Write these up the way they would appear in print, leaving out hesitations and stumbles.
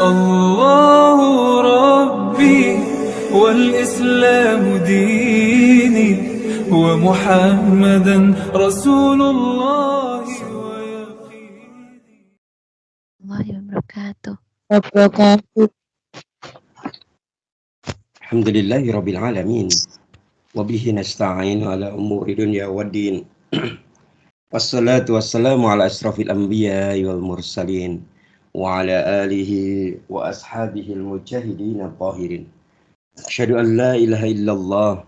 الله ربي والإسلام ديني ومحمدا رسول الله wabarakatuh. Alhamdulillahi Rabbil Alamin. Wabihi nasta'in ala umuri dunya waddin. Wassalatu wassalamu ala asrafil anbiya wal mursalin. Wa ala alihi wa ashabihi al-mujahidin al-tahirin. Asyhadu an la ilaha illallah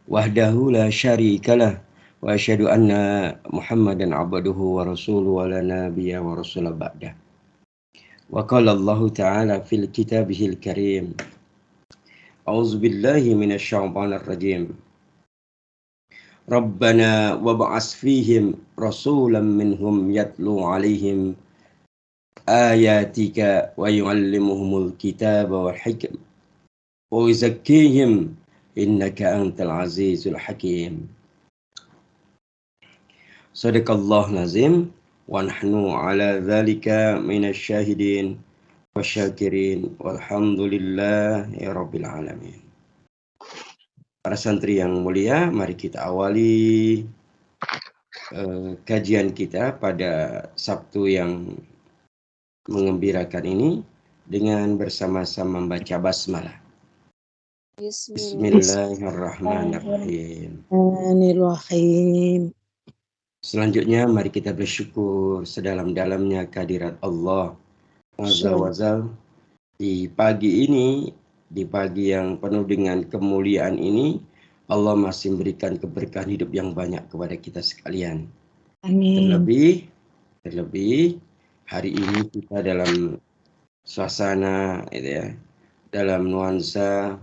wahdahu la syarikalah. Wa asyhadu anna Muhammadan abduhu wa rasuluhu wa la nabiyya wa rasula ba'dah. Wa qala Allah ta'ala fil kitabihil karim. A'udzu billahi minasy syaithanir rajim. Rabbana wab'ats fihim rasulan minhum yatlu 'alaihim ayatika wa yu'allimuhumul kitaba wal hikmah wa yuzakkihim innaka antal azizul hakim. Shadaqallahu nazim wa nahnu 'ala dzalika minasy syahidin wasyakirin walhamdulillahi rabbil alamin. Para santri yang mulia, mari kita awali kajian kita pada Sabtu yang mengembirakan ini dengan bersama-sama membaca basmalah. Bismillahirrahmanirrahim. Selanjutnya mari kita bersyukur sedalam-dalamnya kehadirat Allah Azza wa Jalla di pagi ini, di pagi yang penuh dengan kemuliaan ini, Allah masih memberikan keberkahan hidup yang banyak kepada kita sekalian. Amin. Terlebih hari ini kita dalam suasana dalam nuansa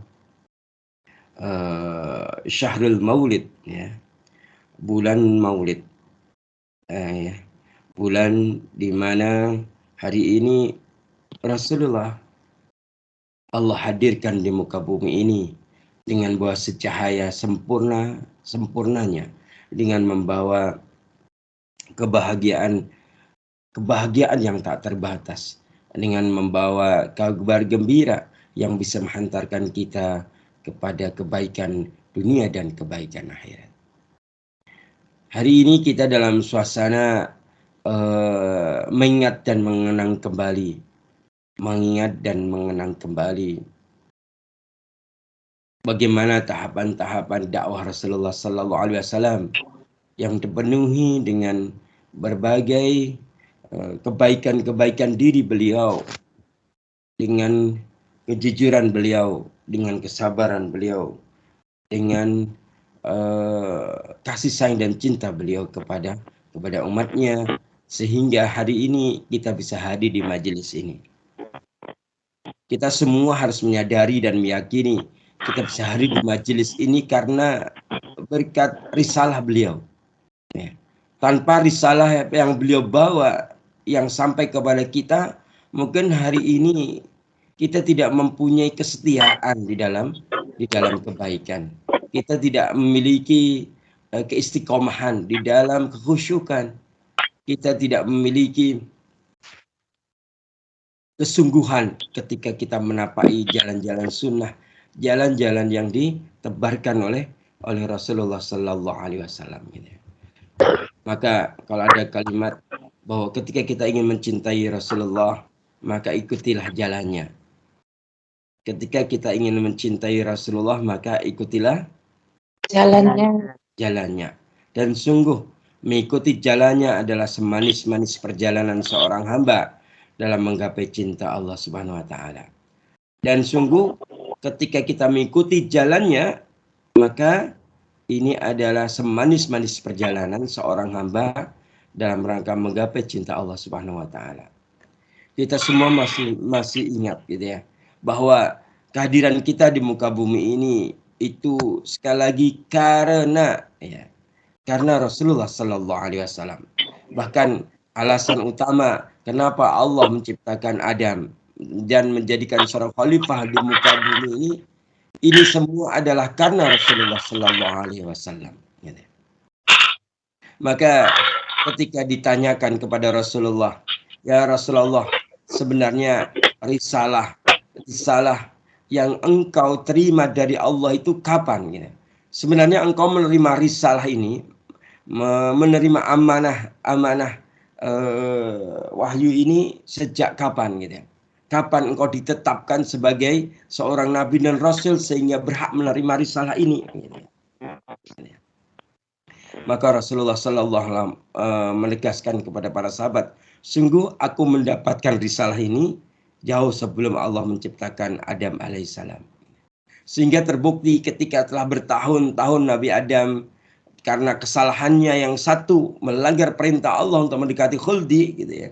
Syahrul Maulid, bulan Maulid, bulan di mana hari ini Rasulullah Allah hadirkan di muka bumi ini dengan bawa secahaya sempurnanya, dengan membawa kebahagiaan yang tak terbatas, dengan membawa kabar gembira yang bisa menghantarkan kita kepada kebaikan dunia dan kebaikan akhirat. Hari ini kita dalam suasana mengingat dan mengenang kembali bagaimana tahapan-tahapan dakwah Rasulullah sallallahu alaihi wasallam yang dipenuhi dengan berbagai kebaikan diri beliau, dengan kejujuran beliau, dengan kesabaran beliau, dengan kasih sayang dan cinta beliau kepada umatnya, sehingga hari ini kita bisa hadir di majelis ini. Kita semua harus menyadari dan meyakini kita bisa hadir di majelis ini karena berkat risalah beliau. Tanpa risalah yang beliau bawa yang sampai kepada kita, mungkin hari ini kita tidak mempunyai kesetiaan di dalam kebaikan. Kita tidak memiliki keistiqomahan di dalam kekhusyukan. Kita tidak memiliki kesungguhan ketika kita menapai jalan-jalan sunnah, jalan-jalan yang ditebarkan oleh Rasulullah Sallallahu Alaihi Wasallam. Maka kalau ada kalimat bahwa ketika kita ingin mencintai Rasulullah, maka ikutilah jalannya. Ketika kita ingin mencintai Rasulullah, maka ikutilah jalannya. Dan sungguh mengikuti jalannya adalah semanis-manis perjalanan seorang hamba dalam menggapai cinta Allah Subhanahu wa taala. Dan sungguh ketika kita mengikuti jalannya, maka ini adalah semanis-manis perjalanan seorang hamba dalam rangka menggapai cinta Allah Subhanahu wa taala. Kita semua masih ingat bahwa kehadiran kita di muka bumi ini itu sekali lagi karena Rasulullah sallallahu alaihi wasallam. Bahkan alasan utama kenapa Allah menciptakan Adam dan menjadikan seorang khalifah di muka bumi ini semua adalah karena Rasulullah sallallahu alaihi wasallam. Maka ketika ditanyakan kepada Rasulullah, ya Rasulullah, sebenarnya risalah yang engkau terima dari Allah itu kapan gitu. Sebenarnya engkau menerima risalah ini, menerima amanah wahyu ini sejak kapan gitu. Kapan engkau ditetapkan sebagai seorang nabi dan rasul sehingga berhak menerima risalah ini gitu. Maka Rasulullah Sallallahu Alaihi Wasallam menegaskan kepada para sahabat, sungguh aku mendapatkan risalah ini jauh sebelum Allah menciptakan Adam alaihissalam. Sehingga terbukti ketika telah bertahun-tahun Nabi Adam karena kesalahannya yang satu melanggar perintah Allah untuk mendekati khuldi gitu ya.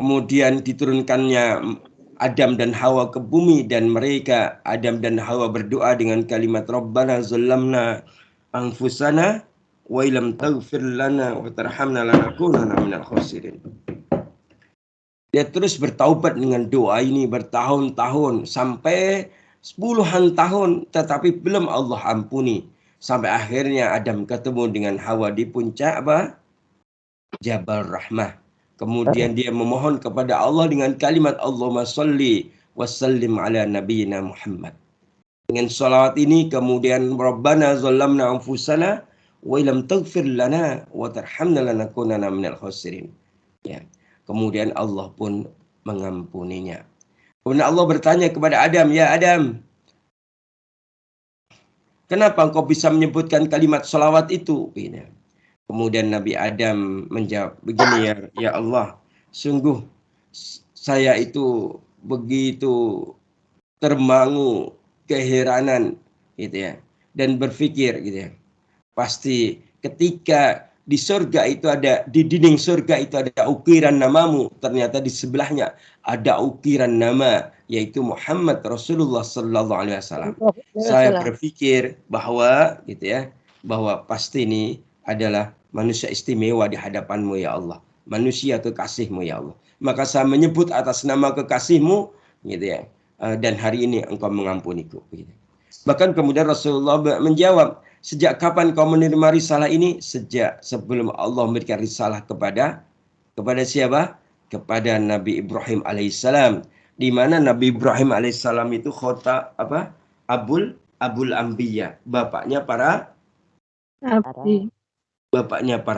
Kemudian diturunkannya Adam dan Hawa ke bumi dan mereka Adam dan Hawa berdoa dengan kalimat Rabbana zalamna anfusana wa illam taghfir lana wa tarhamna lanakunanna minal khasirin. Dia terus bertaubat dengan doa ini bertahun-tahun sampai puluhan tahun tetapi belum Allah ampuni. Sampai akhirnya Adam ketemu dengan Hawa di puncak apa? Jabal Rahmah. Kemudian dia memohon kepada Allah dengan kalimat Allahumma sholli wa sallim ala nabiyyina Muhammad. Dengan salawat ini kemudian Rabbana zalamna anfusana wa illam taghfir lana wa tarhamna lanakunanna minal khasirin. Ya. Kemudian Allah pun mengampuninya. Kemudian Allah bertanya kepada Adam, ya Adam, kenapa engkau bisa menyebutkan kalimat salawat itu? Kemudian Nabi Adam menjawab, begini ya Allah, sungguh saya itu begitu termangu keheranan gitu ya, dan berpikir gitu ya, pasti ketika di surga itu ada, di dinding surga itu ada ukiran namamu, ternyata di sebelahnya ada ukiran nama yaitu Muhammad Rasulullah Sallallahu Alaihi Wasallam. Saya berpikir bahwa gitu ya, bahwa pasti ini adalah manusia istimewa di hadapanmu ya Allah, manusia kekasihmu ya Allah. Maka saya menyebut atas nama kekasihmu gitu ya, dan hari ini engkau mengampuniku gitu. Bahkan kemudian Rasulullah menjawab, sejak kapan kau menerima risalah ini? Sejak sebelum Allah memberikan risalah kepada siapa? Kepada Nabi Ibrahim alaihissalam. Di mana Nabi Ibrahim alaihissalam itu Abul Anbiya, bapaknya para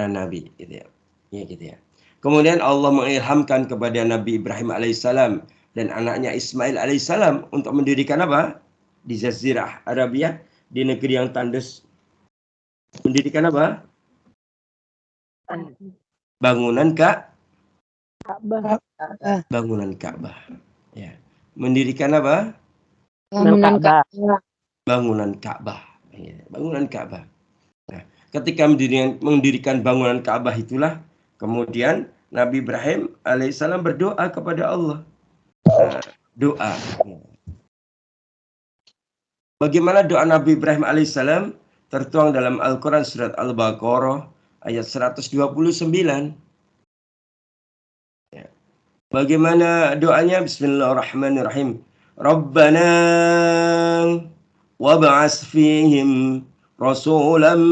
nabi gitu ya. Ya gitu ya. Kemudian Allah mengilhamkan kepada Nabi Ibrahim alaihissalam dan anaknya Ismail alaihissalam untuk mendirikan apa? Di Jazirah Arabia, di negeri yang tandus, mendirikan apa? Bangunan Ka'bah. Bangunan Ka'bah. Ya. Mendirikan apa? Bangunan Ka'bah. Bangunan Ka'bah. Ya. Bangunan Ka'bah. Nah, ketika mendirikan bangunan Ka'bah itulah kemudian Nabi Ibrahim alaihissalam berdoa kepada Allah. Doa. Bagaimana doa Nabi Ibrahim alaihissalam tertuang dalam Al-Quran surat Al-Baqarah ayat 129. Ya. Bagaimana doanya? Bismillahirrahmanirrahim. Rabbana wab'as fihim rasulan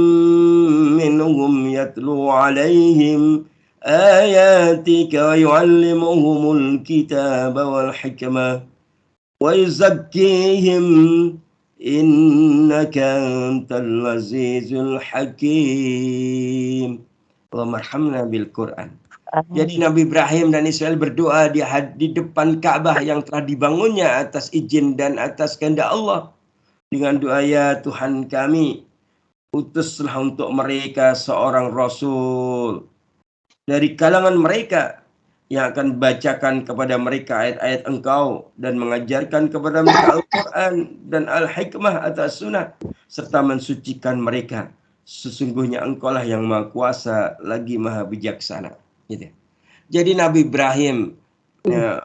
minhum yatlu alaihim ayatika wa yu'allimuhumul kitaba wal hikmah wa yuzakkihim innaka antal azizul hakim. Allahumma arhamna bil Quran. Jadi Nabi Ibrahim dan Ismail berdoa di depan Ka'bah yang telah dibangunnya atas izin dan atas kehendak Allah dengan doa, ya Tuhan kami, utuslah untuk mereka seorang rasul dari kalangan mereka yang akan bacakan kepada mereka ayat-ayat engkau dan mengajarkan kepada mereka Al-Quran dan Al-Hikmah atau Sunnah serta mensucikan mereka. Sesungguhnya engkau lah yang maha kuasa lagi maha bijaksana. Gitu. Jadi Nabi Ibrahim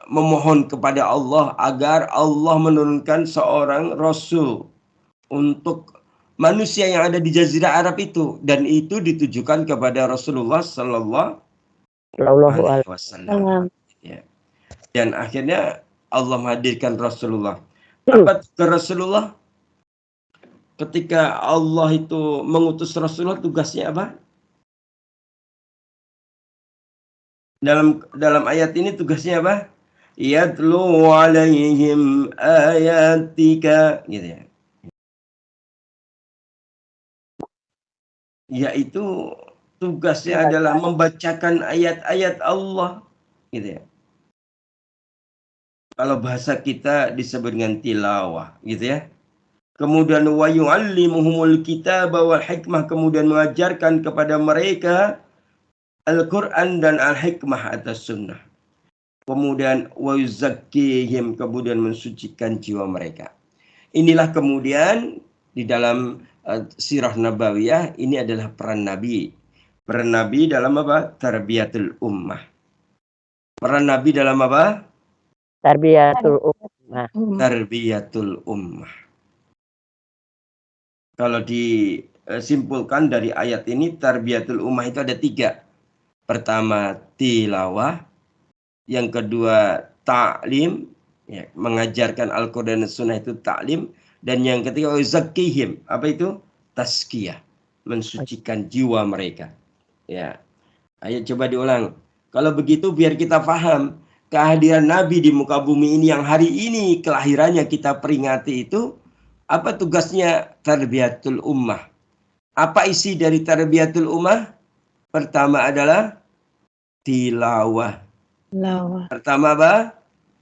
memohon kepada Allah agar Allah menurunkan seorang Rasul untuk manusia yang ada di Jazirah Arab itu. Dan itu ditujukan kepada Rasulullah Sallallahu Alaihi Wasallam. Ya. Dan akhirnya Allah menghadirkan Rasulullah. Apa tugas Rasulullah? Ketika Allah itu mengutus Rasulullah, tugasnya apa? Dalam ayat ini tugasnya apa? yatlu alaihim ayatika, gitu ya. Yaitu tugasnya adalah membacakan ayat-ayat Allah, gitu ya. Kalau bahasa kita disebut dengan tilawah, gitu ya. Kemudian wa yu'allimuhumul kitaba wal hikmah, kemudian mengajarkan kepada mereka Al-Quran dan Al-Hikmah atau Sunnah. Kemudian wa yuzakkihim, kemudian mensucikan jiwa mereka. Inilah kemudian di dalam sirah nabawiyah, ini adalah peran Nabi. Peran Nabi dalam apa? Tarbiyatul ummah. Peran Nabi dalam apa? Tarbiyatul ummah. Tarbiyatul ummah. Kalau disimpulkan dari ayat ini, tarbiyatul ummah itu ada 3. Pertama, tilawah. Yang kedua, ta'lim. Ya, mengajarkan Al-Quran dan Sunnah itu ta'lim. Dan yang ketiga, zakihim. Apa itu? Tazkiyah. Mensucikan jiwa mereka. Ya. Ayo coba diulang. Kalau begitu biar kita paham kehadiran Nabi di muka bumi ini yang hari ini kelahirannya kita peringati itu, apa tugasnya? Tarbiyatul ummah. Apa isi dari tarbiyatul ummah? Pertama adalah tilawah. Pertama apa?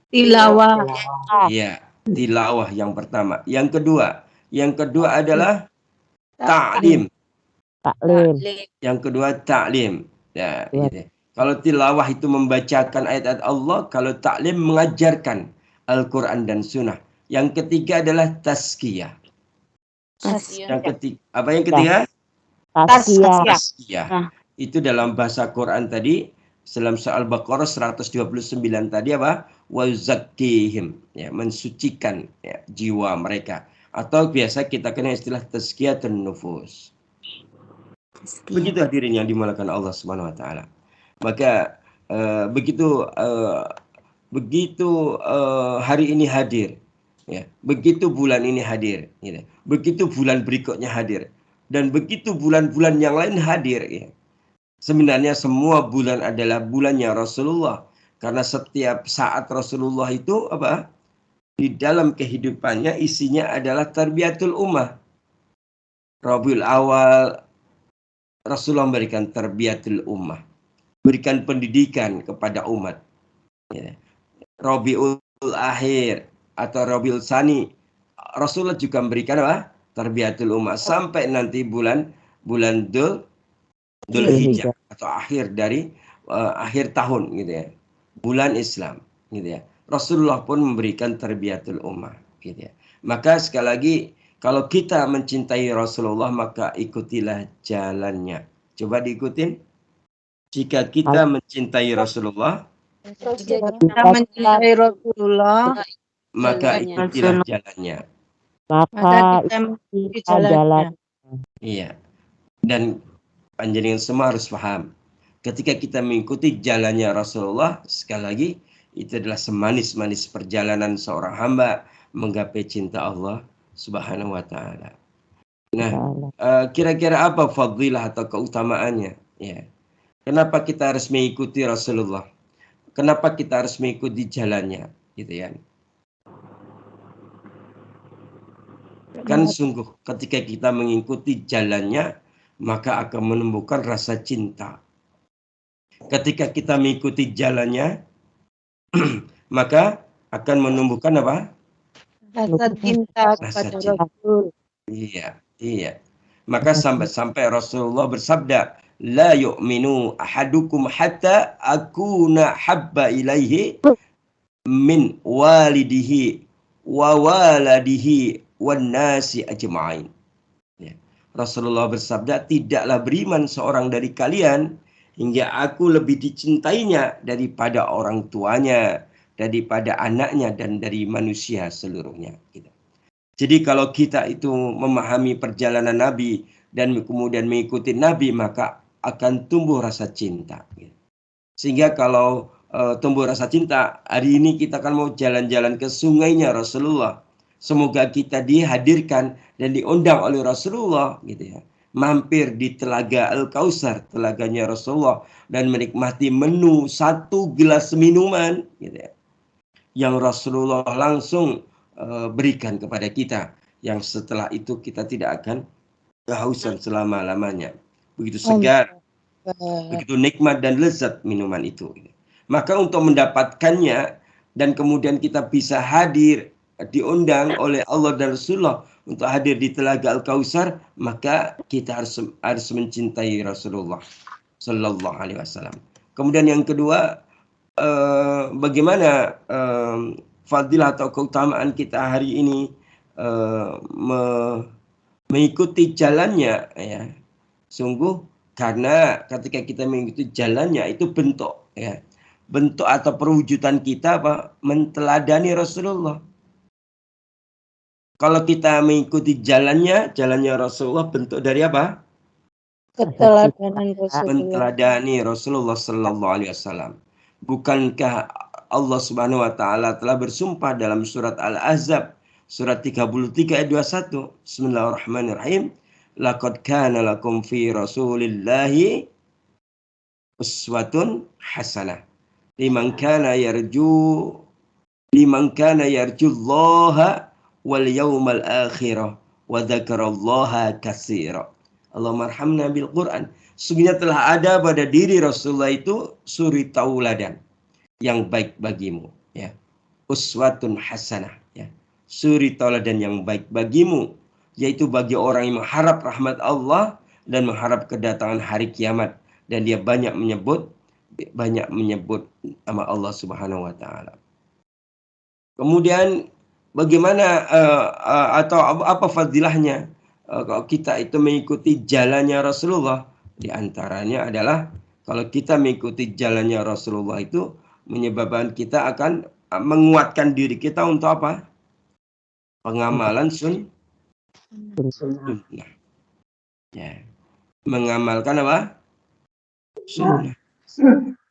Tilawah. Iya, tilawah yang pertama. Yang kedua adalah ta'lim. Yang kedua ta'lim. Ya, gitu. Kalau tilawah itu membacakan ayat-ayat Allah, kalau ta'lim mengajarkan Al-Quran dan Sunnah. Yang ketiga adalah tazkiyah. Yang ketiga, apa yang ketiga? Tazkiyah. Itu dalam bahasa Quran tadi, dalam surah Al-Baqarah 129 tadi apa? Wa zakkihim, ya, mensucikan ya, jiwa mereka. Atau biasa kita kenal istilah tazkiyatun nufus. Begitu hadirin yang dimuliakan Allah Subhanahu wa taala. Maka begitu hari ini hadir, ya, begitu bulan ini hadir, gitu. Begitu bulan berikutnya hadir, dan begitu bulan-bulan yang lain hadir, ya. Sebenarnya semua bulan adalah bulannya Rasulullah, karena setiap saat Rasulullah itu apa? Di dalam kehidupannya isinya adalah tarbiyatul ummah. Rabiul Awal Rasulullah memberikan tarbiyatul ummah, berikan pendidikan kepada umat. Ya. Rabiul Akhir atau Rabiul Tsani, Rasulullah juga memberikan apa? Tarbiyatul ummah sampai nanti bulan Dzulhijjah atau akhir dari akhir tahun, gitu ya. Bulan Islam, gitu ya. Rasulullah pun memberikan tarbiyatul ummah, gitu ya. Maka sekali lagi, kalau kita mencintai Rasulullah maka ikutilah jalannya. Coba diikutin. Jika kita mencintai Rasulullah, maka ikutilah jalannya. Maka ikuti jalannya. Iya. Dan panjenengan semua harus paham. Ketika kita mengikuti jalannya Rasulullah, sekali lagi, itu adalah semanis-manis perjalanan seorang hamba menggapai cinta Allah Subhanahu wa ta'ala. Nah, kira-kira apa fadilah atau keutamaannya? Ya. Kenapa kita harus mengikuti Rasulullah? Kenapa kita harus mengikuti jalannya? Gitu ya. Kan sungguh ketika kita mengikuti jalannya, maka akan menumbuhkan rasa cinta. Ketika kita mengikuti jalannya, maka akan menumbuhkan apa? Rasa cinta kepada Rasul. Iya. Maka sampai Rasulullah bersabda, la yu'minu ahadukum hatta akuna habba ilaihi min walidihi wa waladihi wan nasi ajma'in. Ya. Rasulullah bersabda, tidaklah beriman seorang dari kalian hingga aku lebih dicintainya daripada orang tuanya, daripada anaknya, dan dari manusia seluruhnya. Gitu. Jadi kalau kita itu memahami perjalanan Nabi dan kemudian mengikuti Nabi, maka akan tumbuh rasa cinta. Sehingga kalau tumbuh rasa cinta, hari ini kita akan mau jalan-jalan ke sungainya Rasulullah. Semoga kita dihadirkan dan diundang oleh Rasulullah, gitu ya. Mampir di Telaga Al-Kautsar, telaganya Rasulullah, dan menikmati menu 1 gelas minuman, gitu ya. yang Rasulullah langsung berikan kepada kita, yang setelah itu kita tidak akan kehausan selama-lamanya. Begitu segar, begitu nikmat dan lezat minuman itu. Maka untuk mendapatkannya dan kemudian kita bisa hadir, diundang oleh Allah dan Rasulullah untuk hadir di Telaga Al-Kautsar, maka kita harus mencintai Rasulullah Sallallahu Alaihi Wasallam. Kemudian yang kedua, bagaimana fadilah atau keutamaan kita hari ini mengikuti jalannya, ya. Sungguh karena ketika kita mengikuti jalannya itu bentuk, ya, bentuk atau perwujudan kita apa? Menteladani Rasulullah. Kalau kita mengikuti jalannya Rasulullah, bentuk dari apa? Keteladanan Rasulullah. Menteladani Rasulullah Sallallahu Alaihi Wasallam. Bukankah Allah Subhanahu Wa Taala telah bersumpah dalam surat Al-Ahzab surat 33 ayat 21. Bismillahirrahmanirrahim. Laqad kana lakum fi Rasulillahi uswatun hasanah liman kana yarjullaha wal yawmal akhirah wa dzakarallaha katsira. Allahumma arhamna bil Quran. Sesungguhnya telah ada pada diri Rasulullah itu suri tauladan yang baik bagimu, ya. Uswatun hasanah, ya. Suri tauladan yang baik bagimu, yaitu bagi orang yang mengharap rahmat Allah dan mengharap kedatangan hari kiamat, dan dia banyak menyebut nama Allah Subhanahu wa taala. Kemudian bagaimana atau apa fadilahnya kalau kita itu mengikuti jalannya Rasulullah? Di antaranya adalah kalau kita mengikuti jalannya Rasulullah itu menyebabkan kita akan menguatkan diri kita untuk apa? Pengamalan sunnah. Ya. Mengamalkan apa? Sunnah.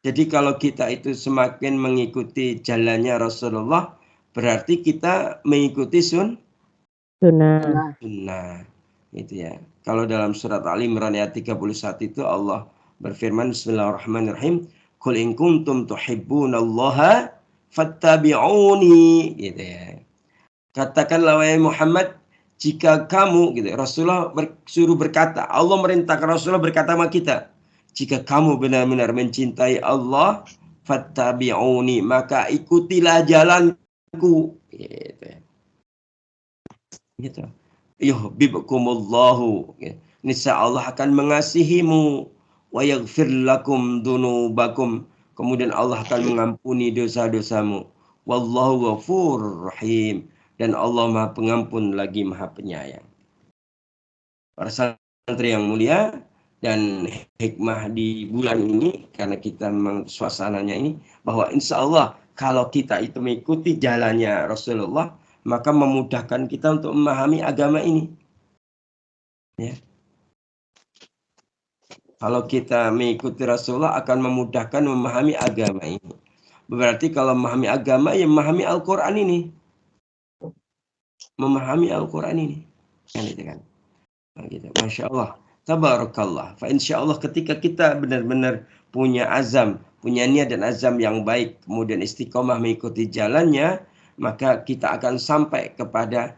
Jadi kalau kita itu semakin mengikuti jalannya Rasulullah, berarti kita mengikuti sunnah. Itu ya. Kalau dalam surat Ali Imran ayat 31 itu Allah berfirman, Bismillahirrahmanirrahim, Qul in kuntum tuhibbunallaha fattabi'uni, gitu ya. Katakanlah wahai Muhammad, jika kamu, gitu, Rasulullah suruh berkata, Allah merintahkan Rasulullah berkata sama kita, jika kamu benar-benar mencintai Allah, fattabi'uni, maka ikutilah jalanku, gitu. Gitu. Yuhibbukumullahu, niscaya Allah akan mengasihimu, wa yaghfir lakum dzunubakum, kemudian Allah akan mengampuni dosa-dosamu, wallahu ghafurur rahim, dan Allah Maha Pengampun lagi Maha Penyayang. Para santri yang mulia, dan hikmah di bulan ini, karena kita memang suasananya ini, bahwa insya Allah kalau kita itu mengikuti jalannya Rasulullah, maka memudahkan kita untuk memahami agama ini. Ya. Kalau kita mengikuti Rasulullah akan memudahkan memahami agama ini. Berarti kalau memahami agama, ya memahami Al-Quran ini. Memahami Al-Quran ini. Kan itu kan. Nah, gitu. Masya Allah. Tabarakallah. Fa insya Allah ketika kita benar-benar punya azam, punya niat dan azam yang baik, kemudian istiqomah mengikuti jalannya, maka kita akan sampai kepada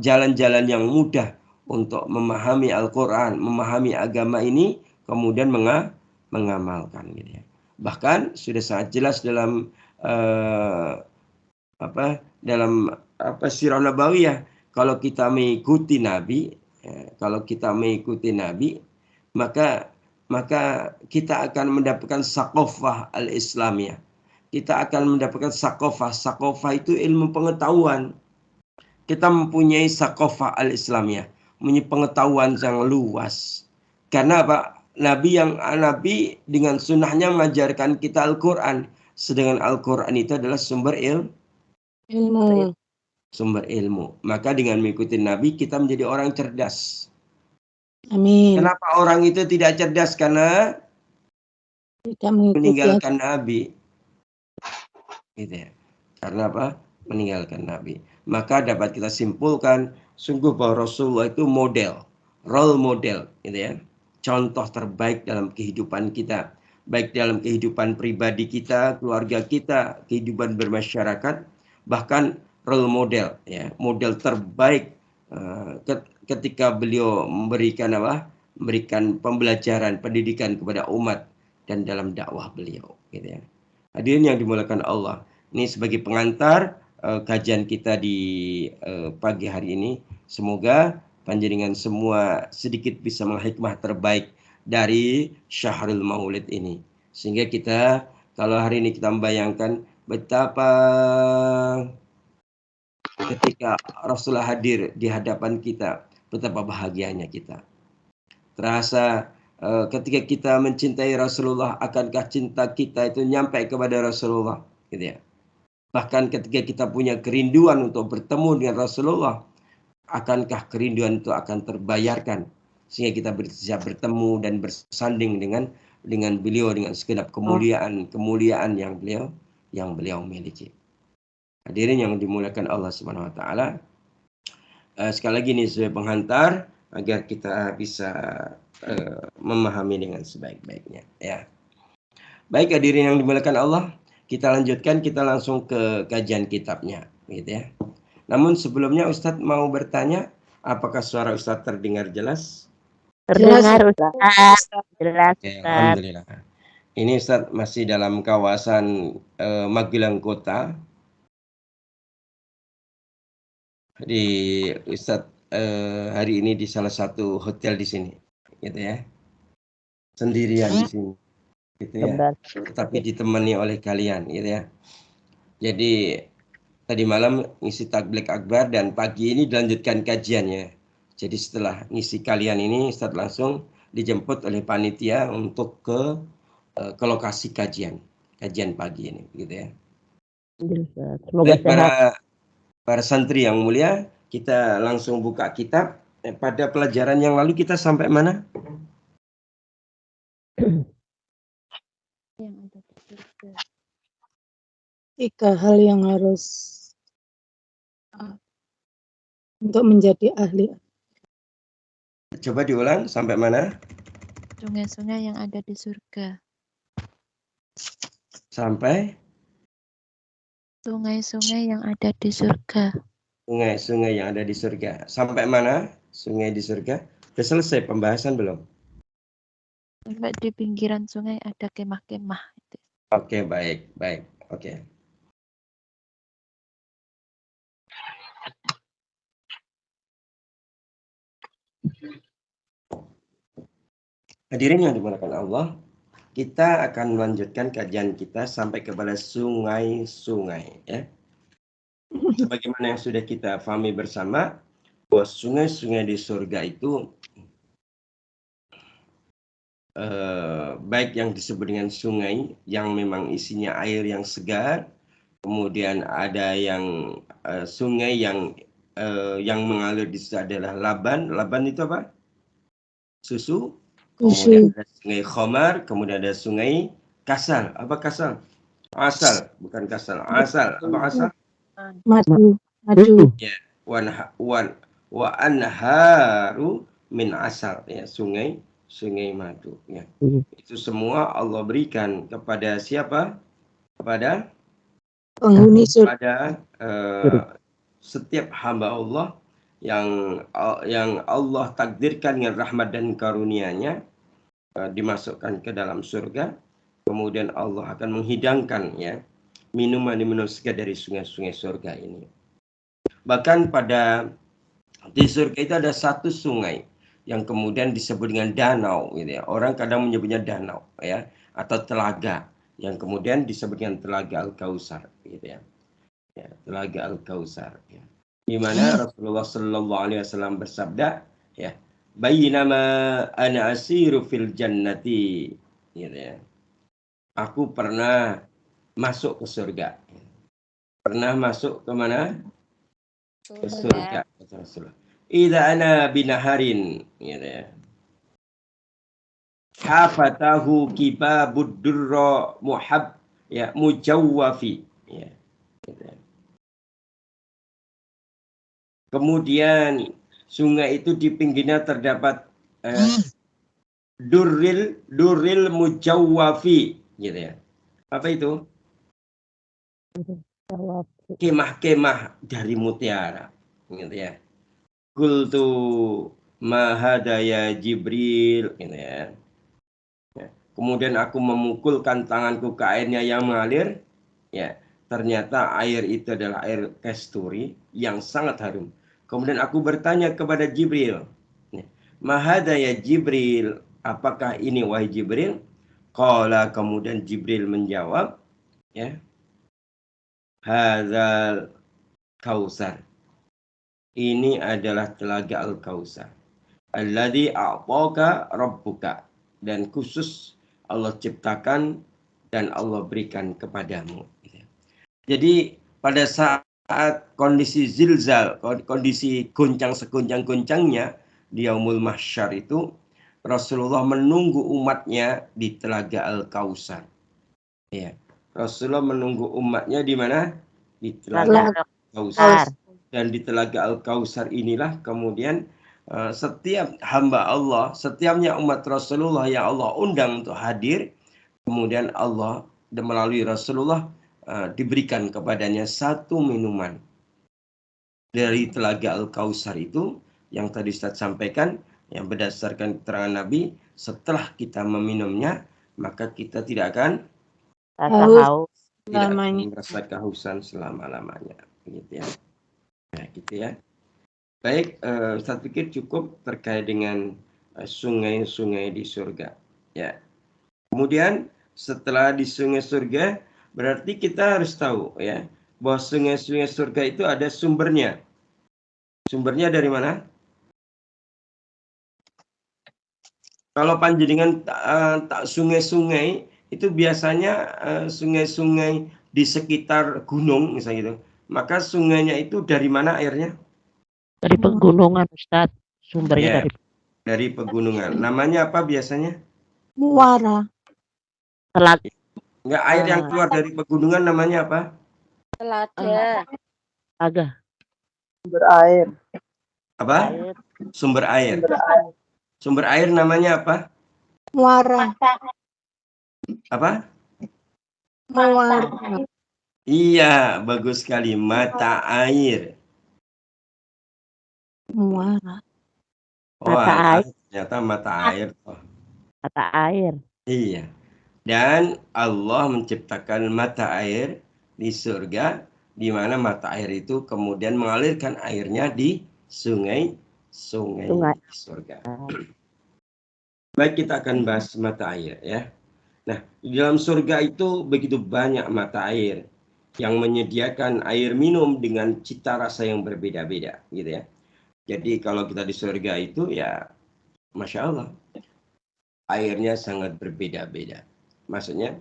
jalan-jalan yang mudah untuk memahami Al-Quran, memahami agama ini, kemudian mengamalkan. Gitu ya. Bahkan sudah sangat jelas dalam sirah nabawiyah, kalau kita mengikuti Nabi, maka kita akan mendapatkan sakofah al-Islamiyah. Kita akan mendapatkan sakofah. Sakofah itu ilmu pengetahuan. Kita mempunyai sakofah al-Islamiyah, mempunyai pengetahuan yang luas. Karena apa? Nabi dengan sunnahnya mengajarkan kita Al-Quran. Sedangkan Al-Quran itu adalah sumber ilmu. Maka dengan mengikuti Nabi, kita menjadi orang cerdas. Amin. Kenapa orang itu tidak cerdas? Karena tidak meninggalkan Nabi. Gitu ya. Karena apa? Meninggalkan Nabi. Maka dapat kita simpulkan, sungguh bahwa Rasulullah itu model, role model, gitu ya. Contoh terbaik dalam kehidupan kita. baik dalam kehidupan pribadi kita, keluarga kita, kehidupan bermasyarakat, bahkan role model, ya, model terbaik ketika beliau memberikan pembelajaran, pendidikan kepada umat dan dalam dakwah beliau, gitu ya. Hadirin yang dimuliakan Allah, ini sebagai pengantar kajian kita di pagi hari ini. Semoga panjenengan semua sedikit bisa menghikmah terbaik dari Syahrul Maulid ini, sehingga kita kalau hari ini kita membayangkan betapa ketika Rasulullah hadir di hadapan kita, betapa bahagianya kita. Terasa ketika kita mencintai Rasulullah, akankah cinta kita itu nyampe kepada Rasulullah, gitu ya. Bahkan ketika kita punya kerinduan untuk bertemu dengan Rasulullah, akankah kerinduan itu akan terbayarkan sehingga kita bisa bertemu dan bersanding dengan beliau, dengan segenap kemuliaan yang beliau miliki. Hadirin yang dimuliakan Allah Subhanahu wa taala, sekali lagi ini sebagai penghantar agar kita bisa memahami dengan sebaik-baiknya, ya. Baik hadirin yang dimuliakan Allah, kita lanjutkan, kita langsung ke kajian kitabnya, gitu ya. Namun sebelumnya Ustadz mau bertanya, apakah suara Ustadz terdengar jelas? Terdengar Ustaz. Jelas Oke, Ustaz. alhamdulillah. Ini Ustadz masih dalam kawasan Magelang Kota. Di Ustadz hari ini di salah satu hotel di sini, gitu ya. Sendirian di sini, gitu ya. Tetapi ditemani oleh kalian, gitu ya. Jadi tadi malam ngisi takbir akbar dan pagi ini dilanjutkan kajiannya. Jadi setelah ngisi kalian ini, Ustadz langsung dijemput oleh panitia untuk ke lokasi kajian pagi ini, gitu ya. Semoga baik, sehat. para santri yang mulia, kita langsung buka kitab. Pada pelajaran yang lalu kita sampai mana? Yang ada di surga. 3 hal yang harus untuk menjadi ahli. Coba diulang sampai mana? Sungai-sungai yang ada di surga. Sampai Sungai-sungai yang ada di surga. sungai-sungai yang ada di surga. Sampai mana? Sungai di surga. Sudah selesai pembahasan belum? Sampai di pinggiran sungai ada kemah-kemah. Oke, baik. Oke. Hadirin yang dimuliakan Allah, kita akan melanjutkan kajian kita sampai kepada sungai-sungai, ya. Sebagaimana yang sudah kita pahami bersama, bahwa sungai-sungai di surga itu baik yang disebut dengan sungai yang memang isinya air yang segar, kemudian ada yang sungai yang mengalir di situ adalah laban. Laban itu apa? Susu. Kemudian ada sungai Khamar, kemudian ada sungai Kasal. Apa Kasal? Asal, bukan Kasal. Asal. Apa asal? Madu. Ya, wa anharu min asal, ya, sungai madu, ya. Itu semua Allah berikan kepada siapa? Kepada Penghuni surga. pada setiap hamba Allah yang Allah takdirkan dengan rahmat dan karunia-Nya dimasukkan ke dalam surga. Kemudian Allah akan menghidangkan, ya, minuman segar dari sungai-sungai surga ini. Bahkan di surga itu ada satu sungai yang kemudian disebut dengan danau, gitu ya. Orang kadang menyebutnya danau, ya, atau telaga, yang kemudian disebut dengan telaga Al-Kautsar, gitu ya. Ya, telaga Al-Kautsar, ya. Di mana Rasulullah Shallallahu Alaihi Wasallam bersabda, ya, bainama ana asiru fil jannati, gitu ya. Aku pernah masuk ke surga. Pernah masuk ke mana? Ke surga. Idza ana binaharin, gitu ya. Hafatahu kibabud durra mujawwafi, ya. Gitu ya. Kemudian sungai itu di pinggirnya terdapat durril mujawwafi gitu ya. Apa itu? Jawab. Kemah-kemah dari mutiara gitu ya. Qultu ma hadaya Jibril gitu ya. Kemudian aku memukulkan tanganku ke airnya yang mengalir, ya ternyata air itu adalah air kasturi yang sangat harum. Kemudian aku bertanya kepada Jibril, mahada ya Jibril, apakah ini wahai Jibril? Qala, kemudian Jibril menjawab, ya, hadzal kausar. Ini adalah telaga Al-Kausar. Alladzi a'taka rabbuka, dan khusus Allah ciptakan dan Allah berikan kepadamu. Jadi pada saat kondisi zilzal, kondisi goncang segoncang-goncangnya di Yaumul Mahsyar itu, Rasulullah menunggu umatnya di Telaga Al-Kausar. Ya. Rasulullah menunggu umatnya di mana? Di Telaga Al-Kausar. Dan di Telaga Al-Kausar inilah kemudian setiap hamba Allah, setiapnya umat Rasulullah yang Allah undang untuk hadir, kemudian Allah melalui Rasulullah diberikan kepadanya satu minuman dari Telaga Al-Kausar itu yang tadi Ustaz sampaikan, yang berdasarkan keterangan Nabi, setelah kita meminumnya maka kita tidak akan merasa kehausan selama-lamanya, gitu ya. Nah, gitu ya. Baik, Ustaz pikir cukup terkait dengan sungai-sungai di surga. Ya. Kemudian setelah di sungai surga, berarti kita harus tahu ya bahwa sungai-sungai surga itu ada sumbernya. Sumbernya dari mana? Kalau panjenengan tak sungai-sungai itu biasanya sungai-sungai di sekitar gunung misalnya gitu. Maka sungainya itu dari mana airnya? Dari pegunungan, Ustaz. Sumbernya dari pegunungan. Namanya apa biasanya? Muara. Telaga. Enggak, air yang keluar dari pegunungan namanya apa? Telaga. Telaga. Sumber air. Apa? Sumber air. Sumber air namanya apa? Muara. Apa? Muara. Iya, bagus sekali. Mata air. Muara. Mata air. Ternyata mata air. Mata air. Iya. Dan Allah menciptakan mata air di surga, di mana mata air itu kemudian mengalirkan airnya di sungai di surga. Baik, kita akan bahas mata air ya. Nah, di dalam surga itu begitu banyak mata air yang menyediakan air minum dengan cita rasa yang berbeda-beda, gitu ya. Jadi kalau kita di surga itu ya, Masya Allah, airnya sangat berbeda-beda. Maksudnya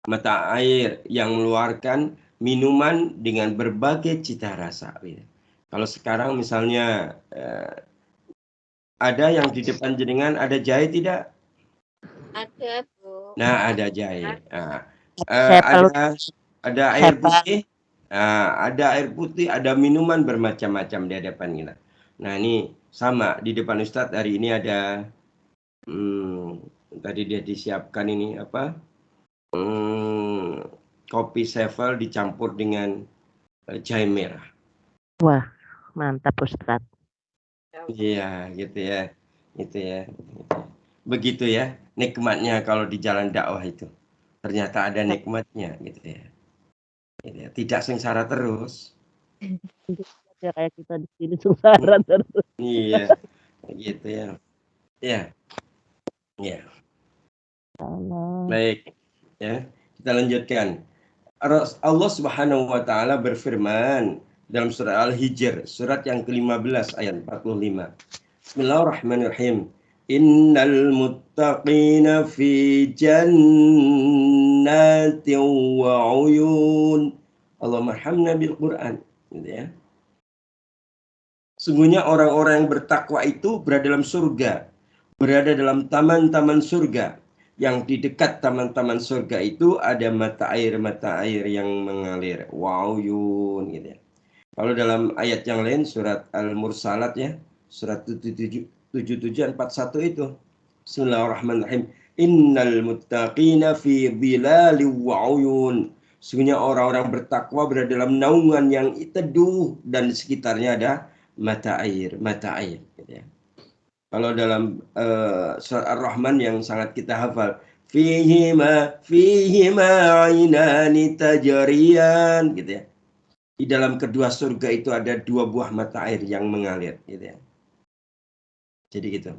mata air yang mengeluarkan minuman dengan berbagai cita rasa. Gitu. Kalau sekarang misalnya ada yang di depan jenengan ada jahe tidak? Ada, Bu. Nah, ada jahe. Nah, ada air putih. Nah, ada air putih, ada minuman bermacam-macam di hadapan kita. Nah, ini sama di depan Ustadz hari ini ada tadi dia disiapkan ini apa? Kopi sevel dicampur dengan jahe merah. Wah, mantap Ustadz. Iya, gitu ya. Gitu ya. Begitu ya, nikmatnya kalau di jalan dakwah itu. Ternyata ada nikmatnya gitu ya. Tidak sengsara terus. Ya kayak kita di sini sengsara terus. Iya, gitu ya. Ya. Ya. Baik. Ya, kita lanjutkan. Allah Subhanahu wa taala berfirman dalam surah Al-Hijr, surat yang ke-15 ayat 45. Bismillahirrahmanirrahim. Innal muttaqina fi jannatin wa uyun. Allahumma arhamna bil Quran, gitu ya. Sungguhnya orang-orang yang bertakwa itu berada dalam surga, berada dalam taman-taman surga. Yang di dekat taman-taman surga itu ada mata air yang mengalir. Wa uyun, gitu ya. Kalau dalam ayat yang lain surat Al-Mursalat ya, surat 7741 itu Bismillahirrahmanirrahim. Innal muttaqina fi dhilalin wa uyun. Sesungguhnya orang-orang bertakwa berada dalam naungan yang teduh dan di sekitarnya ada mata air. Gitu ya. Kalau dalam surat Ar-Rahman yang sangat kita hafal, fihima ainani tajriyan, gitu ya. Di dalam kedua surga itu ada dua buah mata air yang mengalir, gitu ya. Jadi gitu.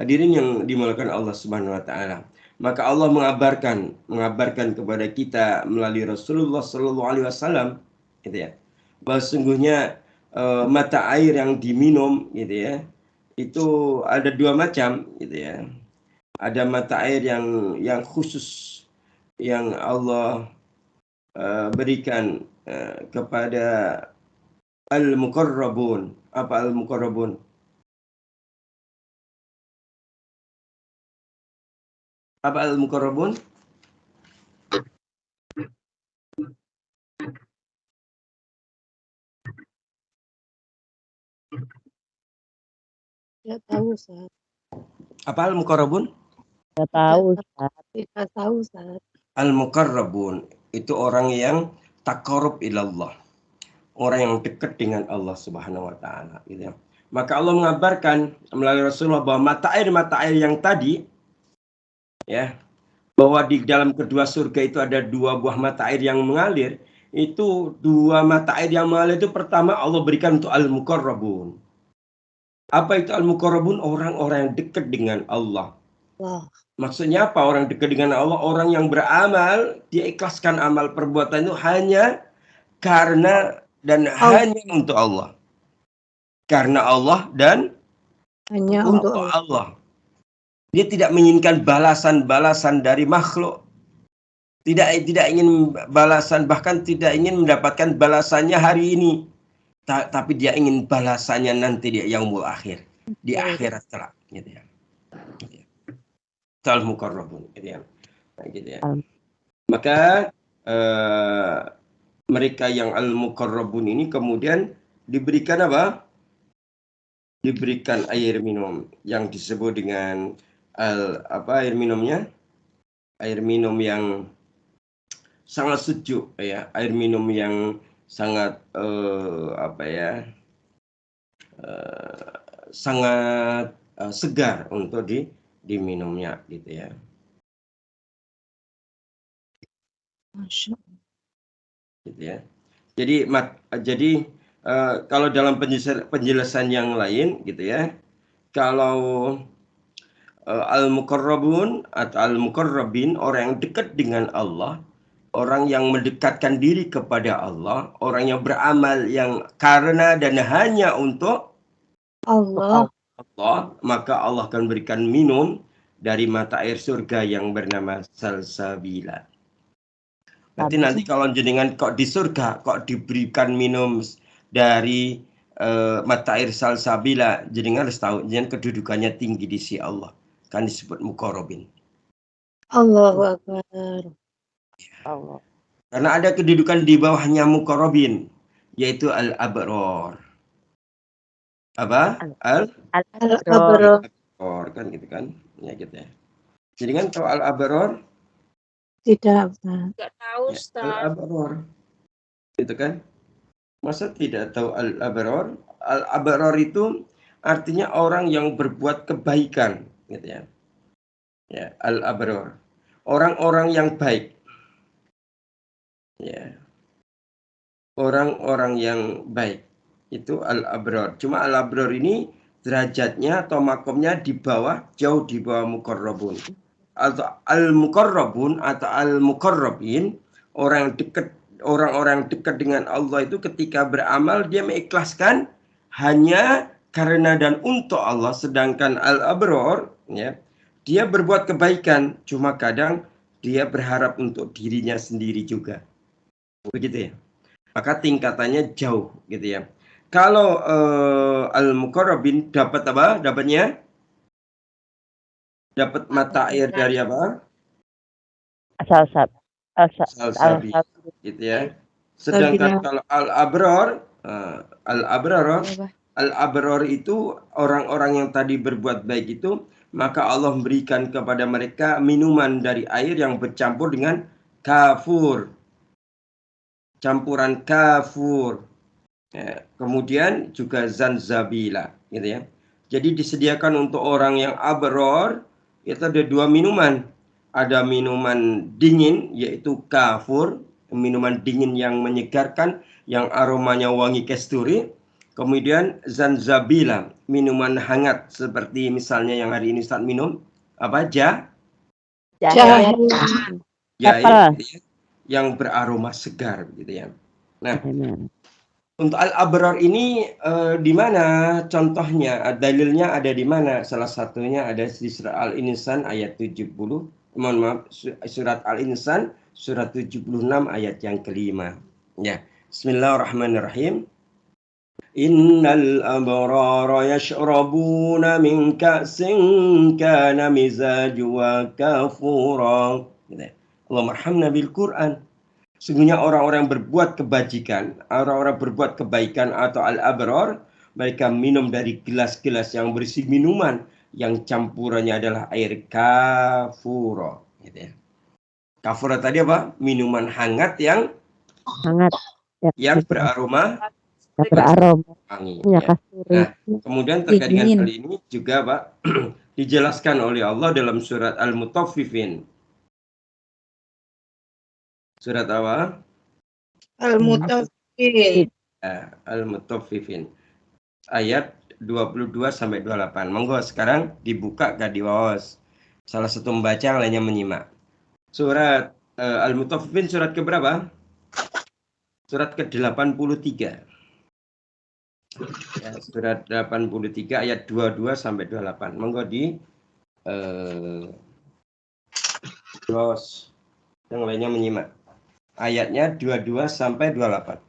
Hadirin yang dimuliakan Allah Subhanahu wa taala. Maka Allah mengabarkan kepada kita melalui Rasulullah sallallahu alaihi wasallam, gitu ya. Bahwa sungguhnya mata air yang diminum, gitu ya, itu ada dua macam, gitu ya. Ada mata air yang khusus yang Allah berikan kepada al-muqarrabun. Apa al-muqarrabun? Apa al-muqarrabun? Tidak tahu, Ustaz. Apa al-muqarrabun? Nggak tahu, Ustaz. Tidak tahu, Ustaz. Al-muqarrabun itu orang yang taqarrub ilallah. Orang yang dekat dengan Allah Subhanahu wa taala, gitu ya. Maka Allah mengabarkan melalui Rasulullah bahwa mata air yang tadi, ya, bahwa di dalam kedua surga itu ada dua buah mata air yang mengalir. Itu dua mata air yang mengalir itu pertama Allah berikan untuk al-muqarrabun. Apa itu al-muqarrabun? Orang-orang yang dekat dengan Allah. Wah. Maksudnya apa orang dekat dengan Allah? Orang yang beramal, dia ikhlaskan amal perbuatan itu hanya karena dan hanya untuk Allah. Karena Allah dan Hanya untuk untuk Allah. Dia tidak menginginkan balasan-balasan dari makhluk. Tidak ingin balasan, bahkan tidak ingin mendapatkan balasannya hari ini. Tapi dia ingin balasannya nanti di yaumul akhir. Di akhirat kelak. Gitu ya. Al-muqarrabun. Gitu ya. Nah, gitu ya. Maka mereka yang al-muqarrabun ini kemudian diberikan apa? Diberikan air minum yang disebut dengan air minumnya? Air minum yang sangat sejuk, ya. Air minum yang sangat sangat segar untuk diminumnya, gitu ya. Masya Allah. Gitu ya. Jadi kalau dalam penjelasan yang lain, gitu ya, kalau al-muqarrabun atau al-muqarrabin, orang yang dekat dengan Allah, orang yang mendekatkan diri kepada Allah, orang yang beramal yang karena dan hanya untuk Allah. maka Allah akan berikan minum dari mata air surga yang bernama salsabila. Nanti kalau jenengan kok di surga kok diberikan minum dari mata air salsabila, jenengan harus tahu jenengan kedudukannya tinggi di sisi Allah, kan disebut muqarrabin. Allahu Akbar. Allah. Karena ada kedudukan di bawahnya muqarrabin, yaitu al-abrar. Apa? Al-Abrar. Kan gitu kan? Ya gitu ya. Jadi kan tahu al-abrar? Tidak, Ustaz. Enggak tahu, Ya, Ustaz. al-abrar. Gitu kan? Masa tidak tahu al-abrar? Al-abrar itu artinya orang yang berbuat kebaikan, gitu ya. Ya, al-abrar. Orang-orang yang baik. Ya. Orang-orang yang baik itu al-abrar. Cuma al-abrar ini derajatnya atau makomnya jauh di bawah muqarrabun. Atau al-muqarrabun atau al-muqarrabin, orang yang dekat dengan Allah itu ketika beramal dia mengikhlaskan hanya karena dan untuk Allah, sedangkan al-abrar, ya, dia berbuat kebaikan cuma kadang dia berharap untuk dirinya sendiri juga. Begitu ya. Maka tingkatannya jauh, gitu ya. Kalau al-muqarrabin dapat apa? Dapat mata air dari apa? Salsabil, gitu ya. Sedangkan kalau al-abrar Al-abror itu orang-orang yang tadi berbuat baik itu, maka Allah memberikan kepada mereka minuman dari air yang bercampur dengan kafur. Campuran kafur. Ya, kemudian juga zanzabila, gitu ya. Jadi disediakan untuk orang yang abror itu ada 2 minuman. Ada minuman dingin yaitu kafur, minuman dingin yang menyegarkan, yang aromanya wangi kasturi. Kemudian zanzabila, minuman hangat seperti misalnya yang hari ini Ustaz minum apa Jahe. jahe Apel. gitu ya, yang beraroma segar gitu ya. Nah, Amen. untuk al-abrar ini di mana contohnya, dalilnya ada di mana? Salah satunya ada di surat Al-Insan ayat 70. Mohon maaf, surat Al-Insan surat 76 ayat yang kelima. Ya. Bismillahirrahmanirrahim. Innal abrara yashrabuna min ka'sin kana mizajuha kafura. Allahumma arhamna bil Qur'an. Sungguhnya orang-orang berbuat kebajikan, orang-orang berbuat kebaikan atau al-abrar, mereka minum dari gelas-gelas yang berisi minuman yang campurannya adalah air kafuro. Gitu ya. Kafuro tadi apa? Minuman hangat yang Hangat. yang beraroma beraroma. wangi. Ya, Ya. kasturi. Nah, kemudian terkait dengan Dingin. hal ini juga Pak dijelaskan oleh Allah dalam surat Al-Mutaffifin. Surat apa? Al-Mutaffifin. Al-Mutaffifin. Ayat 22 sampai 28. Monggo sekarang dibuka gak diwawas. Salah satu membaca, yang lainnya menyimak. Surat Al-Mutaffifin surat ke berapa? Surat ke-83. Ya, surat 83 ayat 22 sampai 28. Monggo di diwawas. Yang lainnya menyimak. Ayatnya 22 sampai 28.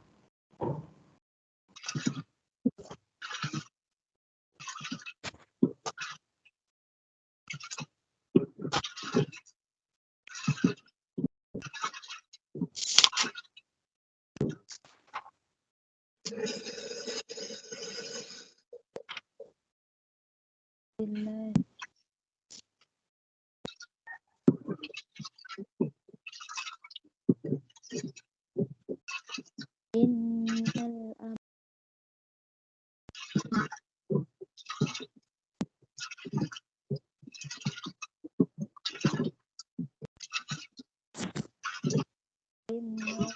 Bismillah. Innal inna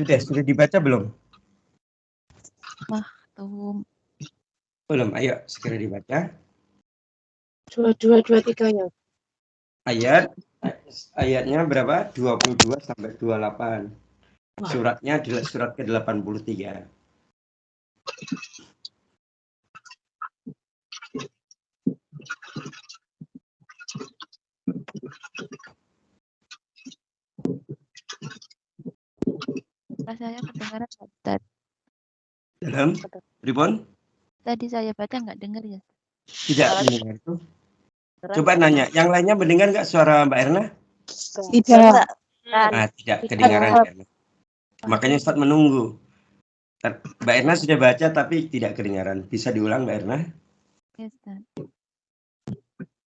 Sudah dibaca belum? mahtum Belum, ayo segera dibaca. 2223 ya. Ayatnya berapa? 22 sampai 28. Suratnya adalah surat ke-83. saya kedengaran nggak, Ustaz? Dalam Ribon? Tadi saya baca nggak dengar ya? Tidak mendengar itu. Coba nanya, yang lainnya mendengar nggak suara Mbak Erna? Tidak. Tidak kedengaran. Makanya Ustaz menunggu. Mbak Erna sudah baca tapi tidak kedengaran. Bisa diulang Mbak Erna? Ya, Ustaz.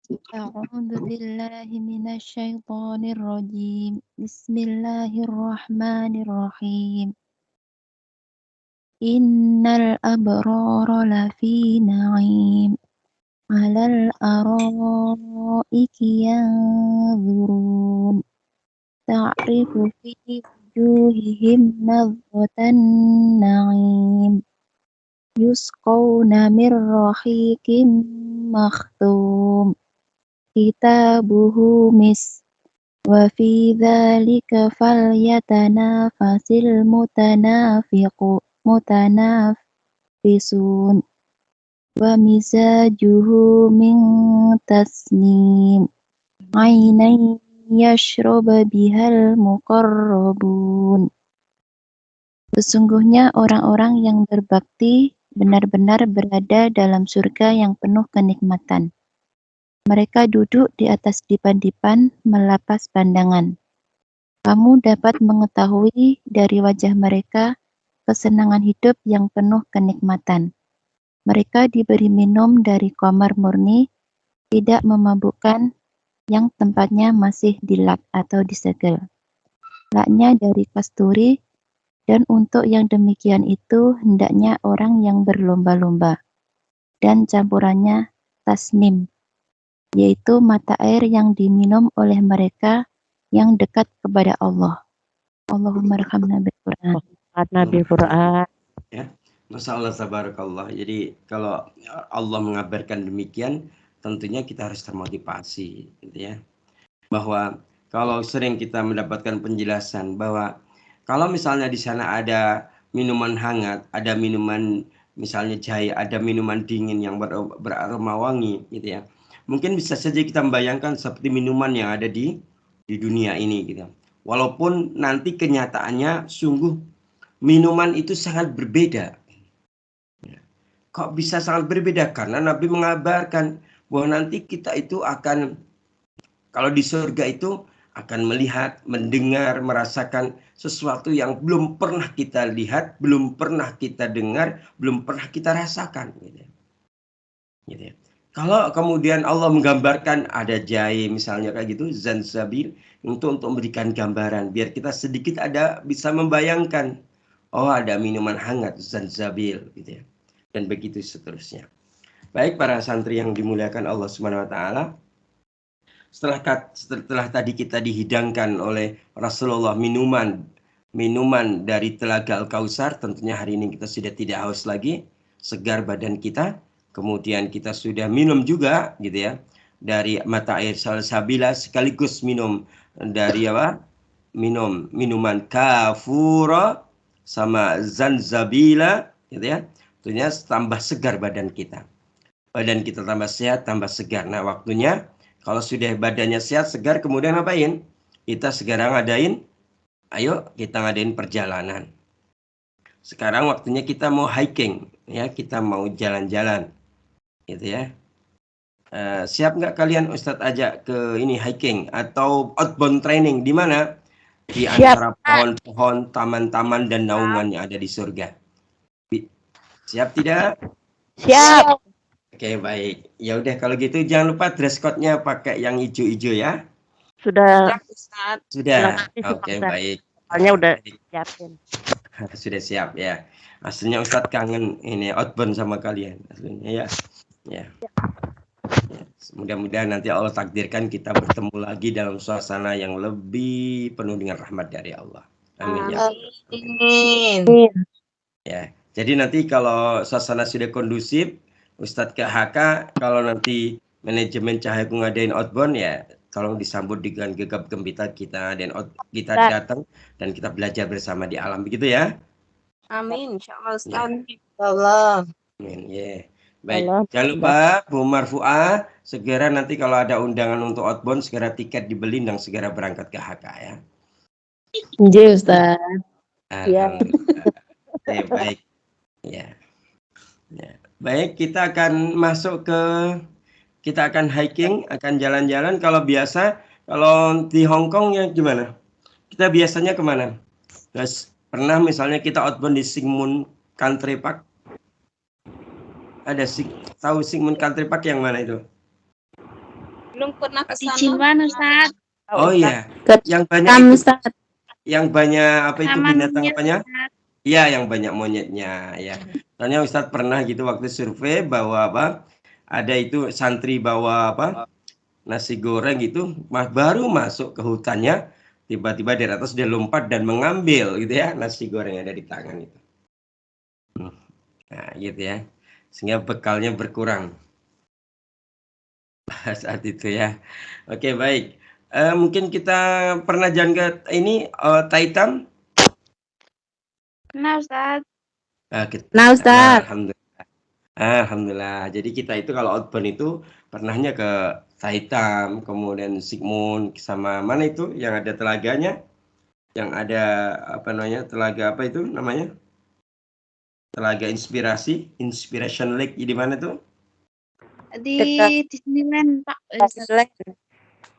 A'udzu billahi minasyaitonir rajim. Bismillahirrahmanirrahim. Innal abrara lafi na'im. 'Alal araiki yanzurun. Ta'rifu fi wujuhihim nadratan na'im. Yusqawna min rahiqin makhtum. Kitabuhu mis wa fi dzalika falyatanafasil mutanafisun wa mizajuhu min tasnim ainan yashrabu bihal muqarrabun. Sesungguhnya orang-orang yang berbakti benar-benar berada dalam surga yang penuh kenikmatan. Mereka duduk di atas dipan-dipan melepas pandangan. Kamu dapat mengetahui dari wajah mereka kesenangan hidup yang penuh kenikmatan. Mereka diberi minum dari khamar murni, tidak memabukkan, yang tempatnya masih dilak atau disegel. Laknya dari kasturi, dan untuk yang demikian itu hendaknya orang yang berlomba-lomba. Dan campurannya tasnim, yaitu mata air yang diminum oleh mereka yang dekat kepada Allah. Allahumma arhamna bil Quran. Nabi Quran. Masya Allah, tabarakallah. Jadi kalau Allah mengabarkan demikian, tentunya kita harus termotivasi, gitu ya. Bahwa kalau sering kita mendapatkan penjelasan bahwa kalau misalnya di sana ada minuman hangat, ada minuman misalnya jahe, ada minuman dingin yang beraroma wangi, gitu ya. Mungkin bisa saja kita membayangkan seperti minuman yang ada di dunia ini, gitu. Walaupun nanti kenyataannya sungguh minuman itu sangat berbeda. Kok bisa sangat berbeda? Karena Nabi mengabarkan bahwa nanti kita itu akan, kalau di surga itu akan melihat, mendengar, merasakan sesuatu yang belum pernah kita lihat, belum pernah kita dengar, belum pernah kita rasakan. Gitu. Kalau kemudian Allah menggambarkan ada jahe misalnya kayak gitu, zanzabil, untuk memberikan gambaran, biar kita sedikit ada bisa membayangkan, oh ada minuman hangat, zanzabil, gitu ya. Dan begitu seterusnya. Baik para santri yang dimuliakan Allah Subhanahu wa taala, setelah tadi kita dihidangkan oleh Rasulullah minuman dari Telaga Al-Kautsar, tentunya hari ini kita sudah tidak haus lagi, segar badan kita. Kemudian kita sudah minum juga gitu ya dari mata air salsabila, sekaligus minum dari apa? Minuman kafura sama zanzabila gitu ya. Tentunya tambah segar badan kita. Badan kita tambah sehat, tambah segar. Nah, waktunya kalau sudah badannya sehat, segar, kemudian ngapain? Kita sekarang ayo kita ngadain perjalanan. Sekarang waktunya kita mau hiking, ya, kita mau jalan-jalan, gitu ya. Siap nggak kalian Ustadz ajak ke ini hiking atau outbound training di mana? Di antara pohon-pohon, taman-taman dan naungan yang ada di surga. Siap tidak? Siap. Oke, baik. Ya udah kalau gitu jangan lupa dress code-nya pakai yang hijau-hijau ya. Sudah. Sudah. Oke, baik. Soalnya udah siapin. Sudah siap ya. Aslinya Ustadz kangen ini outbound sama kalian aslinya ya. Ya. Mudah-mudahan nanti Allah takdirkan kita bertemu lagi dalam suasana yang lebih penuh dengan rahmat dari Allah. Amin ya. Amin. Ya. Jadi nanti kalau suasana sudah kondusif, Ustadz KHK kalau nanti manajemen Cahaya ngadain outbound ya tolong disambut dengan gegap gempita kita dan kita datang dan kita belajar bersama di alam begitu ya. Amin, insyaallah Ustaz. Allah. Amin. Yeah. Baik, jangan lupa Bu Marfuah segera nanti kalau ada undangan untuk outbound segera tiket dibeli dan segera berangkat ke HK ya. Iya Ustaz. Alhamdulillah. Ya, baik. Ya. Baik, kita akan kita akan hiking, akan jalan-jalan. Kalau biasa, kalau di Hong Kong ya gimana? Kita biasanya kemana? Terus pernah misalnya kita outbound di Sigmund Country Park. Ada tahu Sigmund Country Park yang mana itu? Belum pernah ke Di sana. Cilwan Ustaz. Oh iya, yang banyak apa itu binatang apanya? Iya, yang banyak monyetnya ya. Soalnya Ustadz pernah gitu waktu survei bawa apa? Ada itu santri bawa apa? Nasi goreng gitu, baru masuk ke hutannya, tiba-tiba dari atas dia lompat dan mengambil gitu ya nasi goreng yang ada di tangan itu. Nah, gitu ya. Sehingga bekalnya berkurang saat itu ya. Oke, baik. Mungkin kita pernah jalan ke ini Taitam. Nah Ustaz. Nah, Ustaz. Alhamdulillah. Jadi kita itu kalau outbound itu pernahnya ke Taitam, kemudian Sigmund sama mana itu yang ada telaganya, yang ada apa namanya telaga apa itu namanya? Telaga Inspiration Lake di mana tuh? Di Disneyland Pak.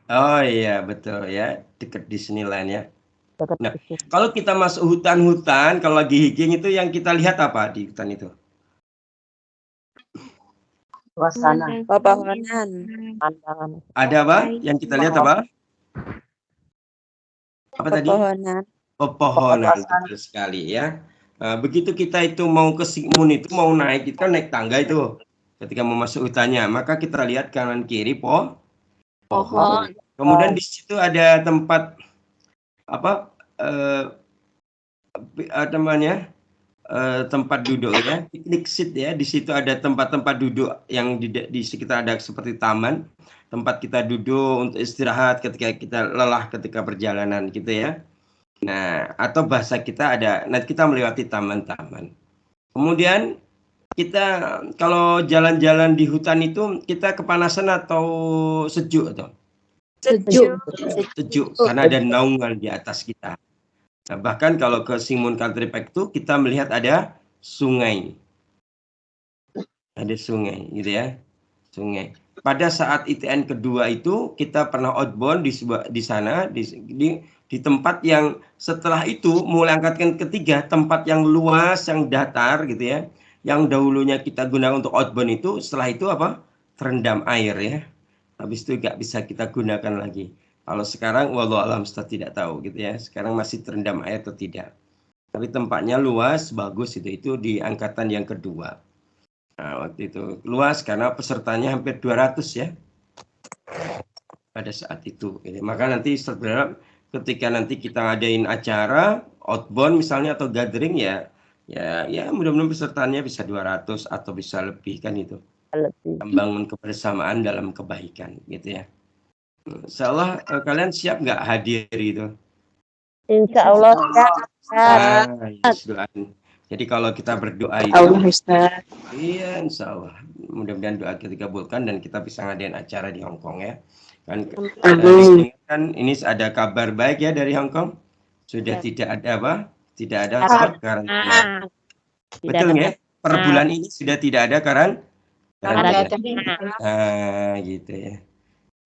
Oh iya betul ya, dekat Disneyland ya. Nah, kalau kita masuk hutan-hutan, kalau lagi hiking itu yang kita lihat apa di hutan itu? Suasana. Pepohonan. Pandangan. Ada apa? Yang kita lihat apa? Apa tadi? Pepohonan. Pepohonan, Suasana. betul sekali ya. Begitu kita itu mau ke Sigmund itu mau naik, kita naik tangga itu. Ketika mau masuk hutannya, maka kita lihat kanan kiri pohon. Kemudian di situ ada tempat apa? Namanya tempat duduk ya, picnic seat ya. Di situ ada tempat-tempat duduk yang di sekitar ada seperti taman, tempat kita duduk untuk istirahat ketika kita lelah ketika perjalanan gitu ya. Nah, atau bahasa kita ada, nanti kita melewati taman-taman. Kemudian kita kalau jalan-jalan di hutan itu kita kepanasan atau sejuk atau sejuk karena ada naungan di atas kita. Nah, bahkan kalau ke Simon Country Park itu kita melihat ada sungai. Ada sungai gitu ya. Sungai. Pada saat ITN kedua itu kita pernah outbound di sana di tempat yang setelah itu mulai angkatan ketiga, tempat yang luas, yang datar gitu ya. Yang dahulunya kita gunakan untuk outbound itu setelah itu apa? Terendam air ya. Habis itu nggak bisa kita gunakan lagi. Kalau sekarang wallahu alam kita tidak tahu gitu ya. Sekarang masih terendam air atau tidak. Tapi tempatnya luas, bagus itu di angkatan yang kedua. Nah, waktu itu luas karena pesertanya hampir 200 ya. Pada saat itu. Maka nanti sebenarnya ketika nanti kita ngadain acara outbound misalnya atau gathering ya mudah-mudahan pesertanya bisa 200 atau bisa lebih kan itu. Membangun kebersamaan dalam kebaikan gitu ya. Insya Allah kalian siap nggak hadir itu? Insya Allah. Jadi kalau kita berdoa itu, Allah Ustaz. iya Insya Allah. Mudah-mudahan doa kita dikabulkan dan kita bisa ngadain acara di Hong Kong ya. Kan ini ada kabar baik ya dari Hong Kong. Sudah tidak ada apa? Tidak ada karantina. Betul nggak? Per bulan ini sudah tidak ada karantina. Nah, gitu ya.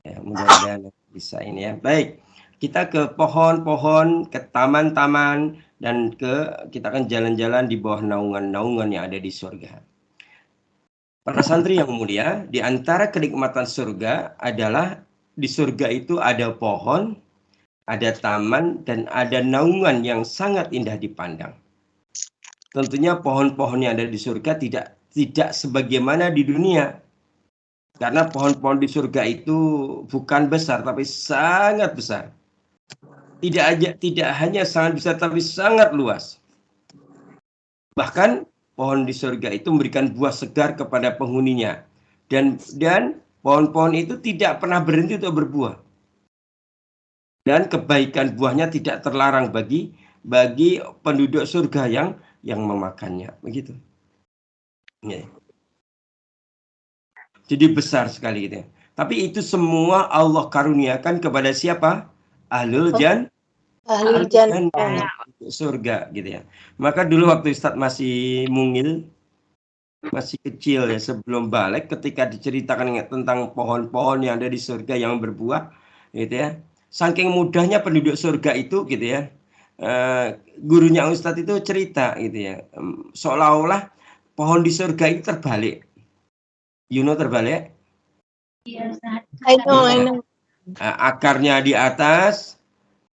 Ya, mudah-mudahan bisa ini ya. Baik, kita ke pohon-pohon, ke taman-taman, dan kita akan jalan-jalan di bawah naungan-naungan yang ada di surga. Para santri yang mulia, di antara kenikmatan surga adalah di surga itu ada pohon, ada taman, dan ada naungan yang sangat indah dipandang. Tentunya pohon-pohon yang ada di surga tidak sebagaimana di dunia. Karena pohon-pohon di surga itu bukan besar, tapi sangat besar. Tidak hanya sangat besar, tapi sangat luas. Bahkan pohon di surga itu memberikan buah segar kepada penghuninya. Dan pohon-pohon itu tidak pernah berhenti untuk berbuah. Dan kebaikan buahnya tidak terlarang bagi penduduk surga yang memakannya. Begitu. Ya. Jadi besar sekali gitu ya. Tapi itu semua Allah karuniakan kepada siapa? Ahlul jannah, surga gitu ya. Maka dulu waktu Ustadz masih mungil, masih kecil ya, sebelum balik, ketika diceritakan tentang pohon-pohon yang ada di surga yang berbuah gitu ya. Saking mudahnya penduduk surga itu gitu ya. Gurunya Ustadz itu cerita gitu ya. Seolah-olah pohon di surga itu terbalik. Terbalik? I know. Akarnya di atas,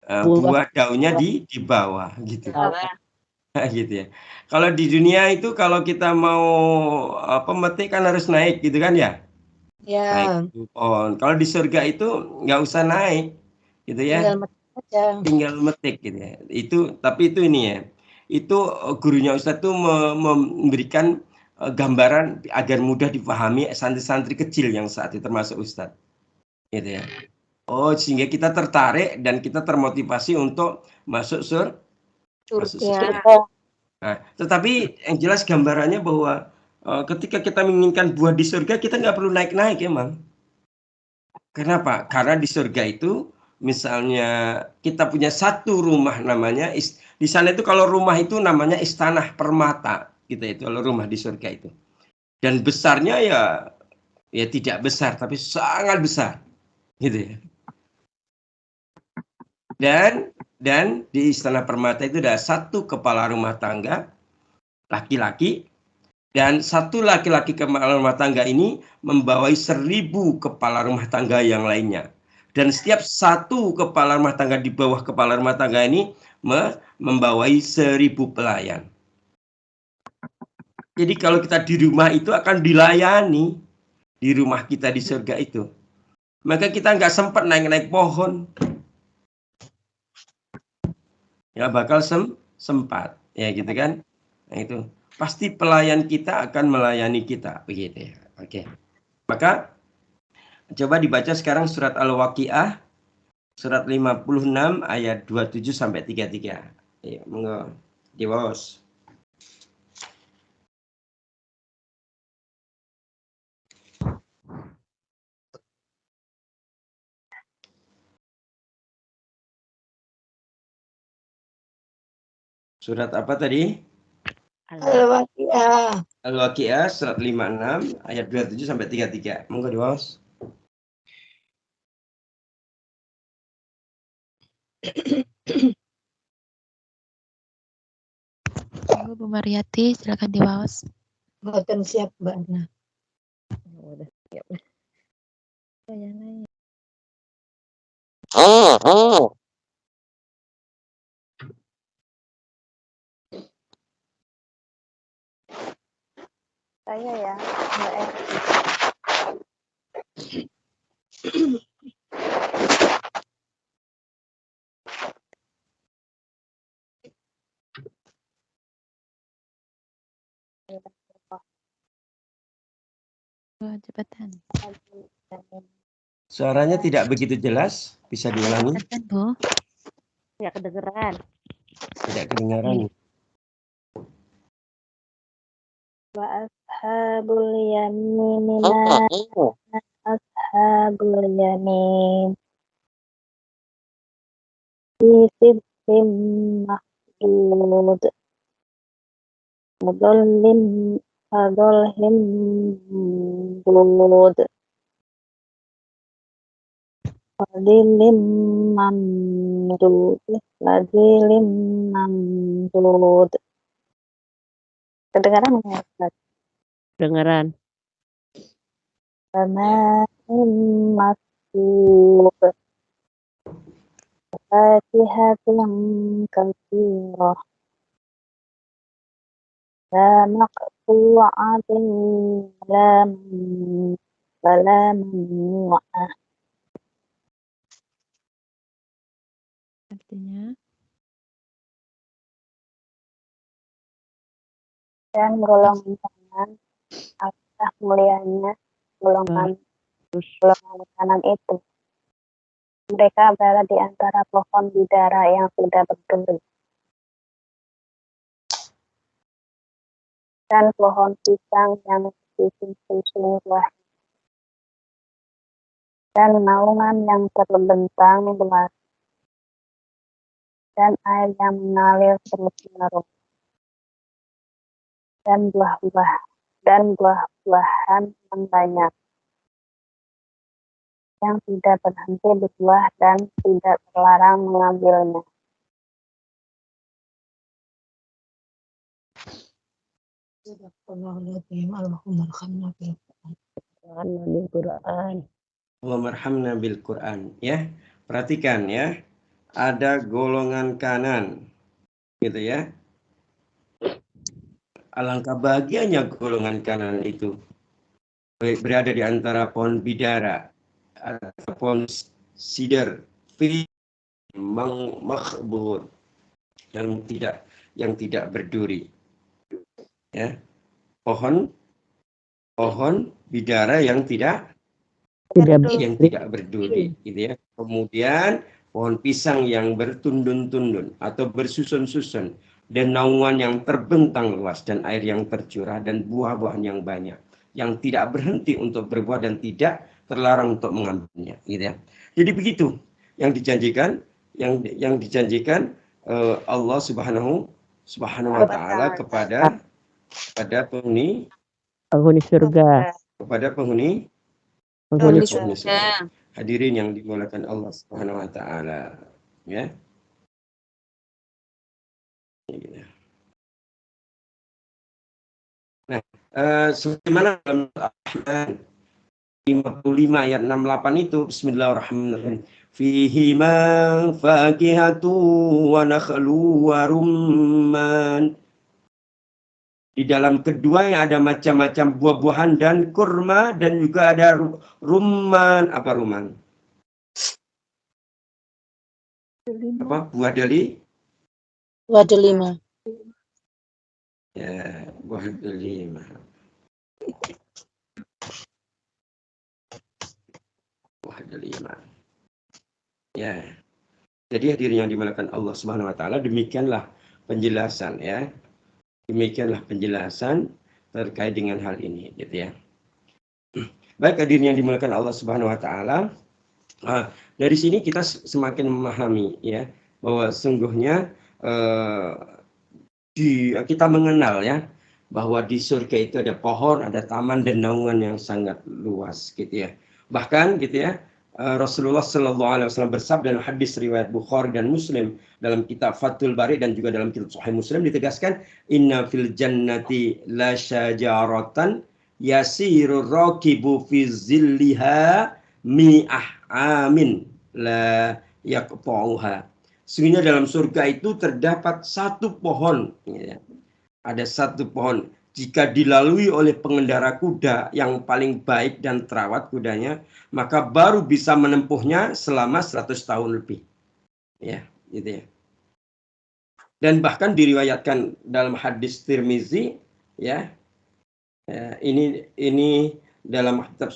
buah daunnya di bawah gitu. Gitu ya. Kalau di dunia itu kalau kita mau pemetik kan harus naik gitu kan ya? Ya. Naik pohon. Kalau di surga itu nggak usah naik gitu ya. Tinggal metik gitu ya. Tapi itu ini ya. Itu gurunya Ustadz tuh memberikan gambaran agar mudah dipahami santri-santri kecil yang saat itu termasuk Ustadz gitu ya. Oh, sehingga kita tertarik dan kita termotivasi untuk masuk surga. Nah, tetapi yang jelas gambarannya bahwa ketika kita menginginkan buah di surga kita nggak perlu naik-naik emang. Kenapa? Karena di surga itu misalnya kita punya satu rumah namanya di sana itu kalau rumah itu namanya istana permata. Gitu itu kalau rumah di surga itu. Dan besarnya ya tidak besar tapi sangat besar. Gitu ya. Dan Dan di Istana Permata itu ada satu kepala rumah tangga laki-laki, dan satu laki-laki kepala rumah tangga ini membawai 1000 kepala rumah tangga yang lainnya. Dan setiap satu kepala rumah tangga di bawah kepala rumah tangga ini membawai 1000 pelayan. Jadi kalau kita di rumah itu akan dilayani di rumah kita di surga itu. Maka kita nggak sempat naik-naik pohon. Ya bakal sempat. Ya gitu kan. Nah itu. Pasti pelayan kita akan melayani kita. Begitu ya. Oke. Maka coba dibaca sekarang surat Al-Waqiah. Surat 56 ayat 27 sampai 33. Ya, monggo. Diwas. Surat apa tadi? Al-Waqiah. Al-Waqiah surat 56 ayat 27 sampai 33. Monggo diwas. Bu Mariati, silakan diwaos. Mboten siap Mbak Ana. Udah siap. Ya, nanya. Saya ya, Mbak Esti. Cepetan. Suaranya tidak begitu jelas, bisa diulangi? Cepetan, Bu. Ya kedengeran. Tidak kedengaran. Wa ashabul yamin ma ashabul yamin. Fi sidqin mahdud. Fadolhim bulud. Fadilim mamdud. Fadilim mamdud. Kedengaran nggak, Ustaz? Kedengeran. Famain masbub. Fatihatun katsirah. La maqtu'atin la mamnu'ah. Artinya, Dan golongan kanan, apakah mulianya golongan kanan itu. Mereka berada di antara pohon bidara yang tidak berduri. Dan pohon pisang yang susu buah. Dan naungan yang terbentang luas. Dan air yang mengalir terus-menerus. Dan buah-buahan yang banyak. Yang tidak berhenti berbuah dan tidak terlarang mengambilnya. Allahumma arhamna bil Quran. Allahumma bil Quran. Ya, perhatikan ya. Ada golongan kanan, gitu ya. Alangkah bahagianya golongan kanan itu berada di antara pohon bidara, pohon sidar, makhbur, yang tidak berduri. Ya, pohon bidara yang tidak berduri, gitu ya. Kemudian pohon pisang yang bertundun-tundun atau bersusun-susun, dan naungan yang terbentang luas, dan air yang tercurah, dan buah-buahan yang banyak, yang tidak berhenti untuk berbuah dan tidak terlarang untuk mengambilnya, gitu ya. Jadi begitu yang dijanjikan, Allah Subhanahu wa Ta'ala kepada penghuni surga. Kepada penghuni surga. Hadirin yang dimuliakan Allah Subhanahu wa Ta'ala, ya. Gitu. Nah, sebagaimana dalam Al-Rahman 55 ayat 68 itu, Bismillahirrahmanirrahim. Fihi ma fakihatu wa nakhlu wa rumman. Di dalam keduanya ada macam-macam buah-buahan dan kurma, dan juga ada rumman. Apa rumman? Apa? Buah deli? Buah delima. Ya, buah delima. Buah delima. Ya. Jadi hadirin yang dimuliakan Allah Subhanahu wa taala, demikianlah penjelasan ya. Demikianlah penjelasan terkait dengan hal ini gitu ya. Baik hadirin yang dimuliakan Allah Subhanahu wa taala, dari sini kita semakin memahami ya bahwa sungguhnya kita mengenal ya bahwa di surga itu ada pohon, ada taman dan naungan yang sangat luas gitu ya. Bahkan gitu ya, Rasulullah Shallallahu Alaihi Wasallam bersabda dalam hadis riwayat Bukhari dan Muslim dalam kitab Fathul Bari dan juga dalam kitab Sahih Muslim ditegaskan, Inna fil jannati la syajaratan yasirur rakibu fi zilliha mi'ah amin la yaqta'uha. Sehingga dalam surga itu terdapat satu pohon, ya. Ada satu pohon. Jika dilalui oleh pengendara kuda yang paling baik dan terawat kudanya, maka baru bisa menempuhnya selama 100 tahun lebih. Ya, gitu ya. Dan bahkan diriwayatkan dalam hadis Tirmizi, ya. Ini dalam kitab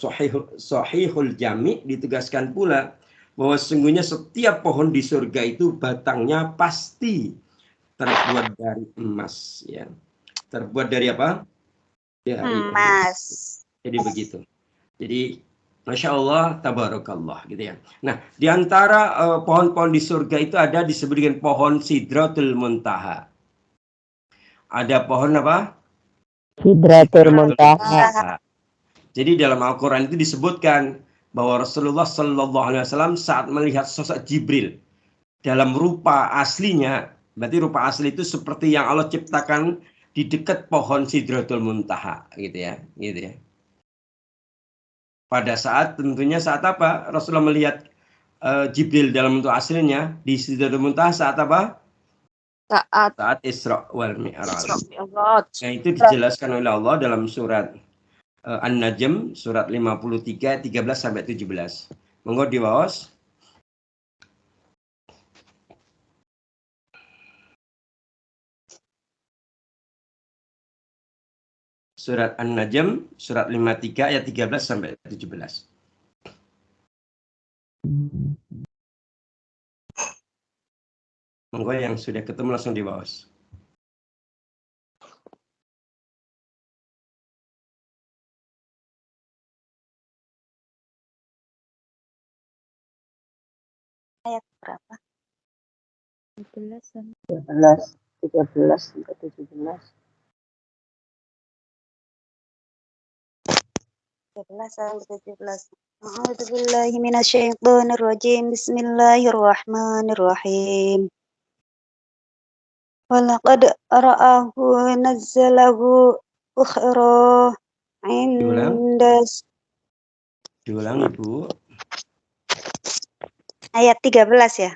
Sahihul Jami ditegaskan pula bahwa sesungguhnya setiap pohon di surga itu batangnya pasti terbuat dari emas ya. Terbuat dari apa? Dari emas. Jadi begitu. Jadi Masya Allah, tabarakallah gitu ya. Nah, di antara pohon-pohon di surga itu ada disebut dengan pohon Sidratul Muntaha. Ada pohon apa? Sidratul Muntaha. Jadi dalam Al-Quran itu disebutkan bahwa Rasulullah Shallallahu Alaihi Wasallam saat melihat sosok Jibril dalam rupa aslinya, berarti rupa asli itu seperti yang Allah ciptakan di dekat pohon Sidratul Muntaha, gitu ya. Pada saat tentunya saat apa? Rasulullah melihat Jibril dalam bentuk aslinya di Sidratul Muntaha saat apa? Saat Isra wal Mi'raj. Nah, itu dijelaskan oleh Allah dalam surat An-Najm surat 53 13 sampai 17. Monggo diwaos. Surat An-Najm surat 53 ayat 13 sampai 17. Monggo yang sudah ketemu langsung diwaos. Ayat berapa? 13 sampai 17. 13 sampai 17. A'udzubillahi minasyaitonirrajim. Bismillahirrahmanirrahim. Walaqad ra'ahu nazzalahu ukhra indas. Diulang Ibu. Ayat 13 ya?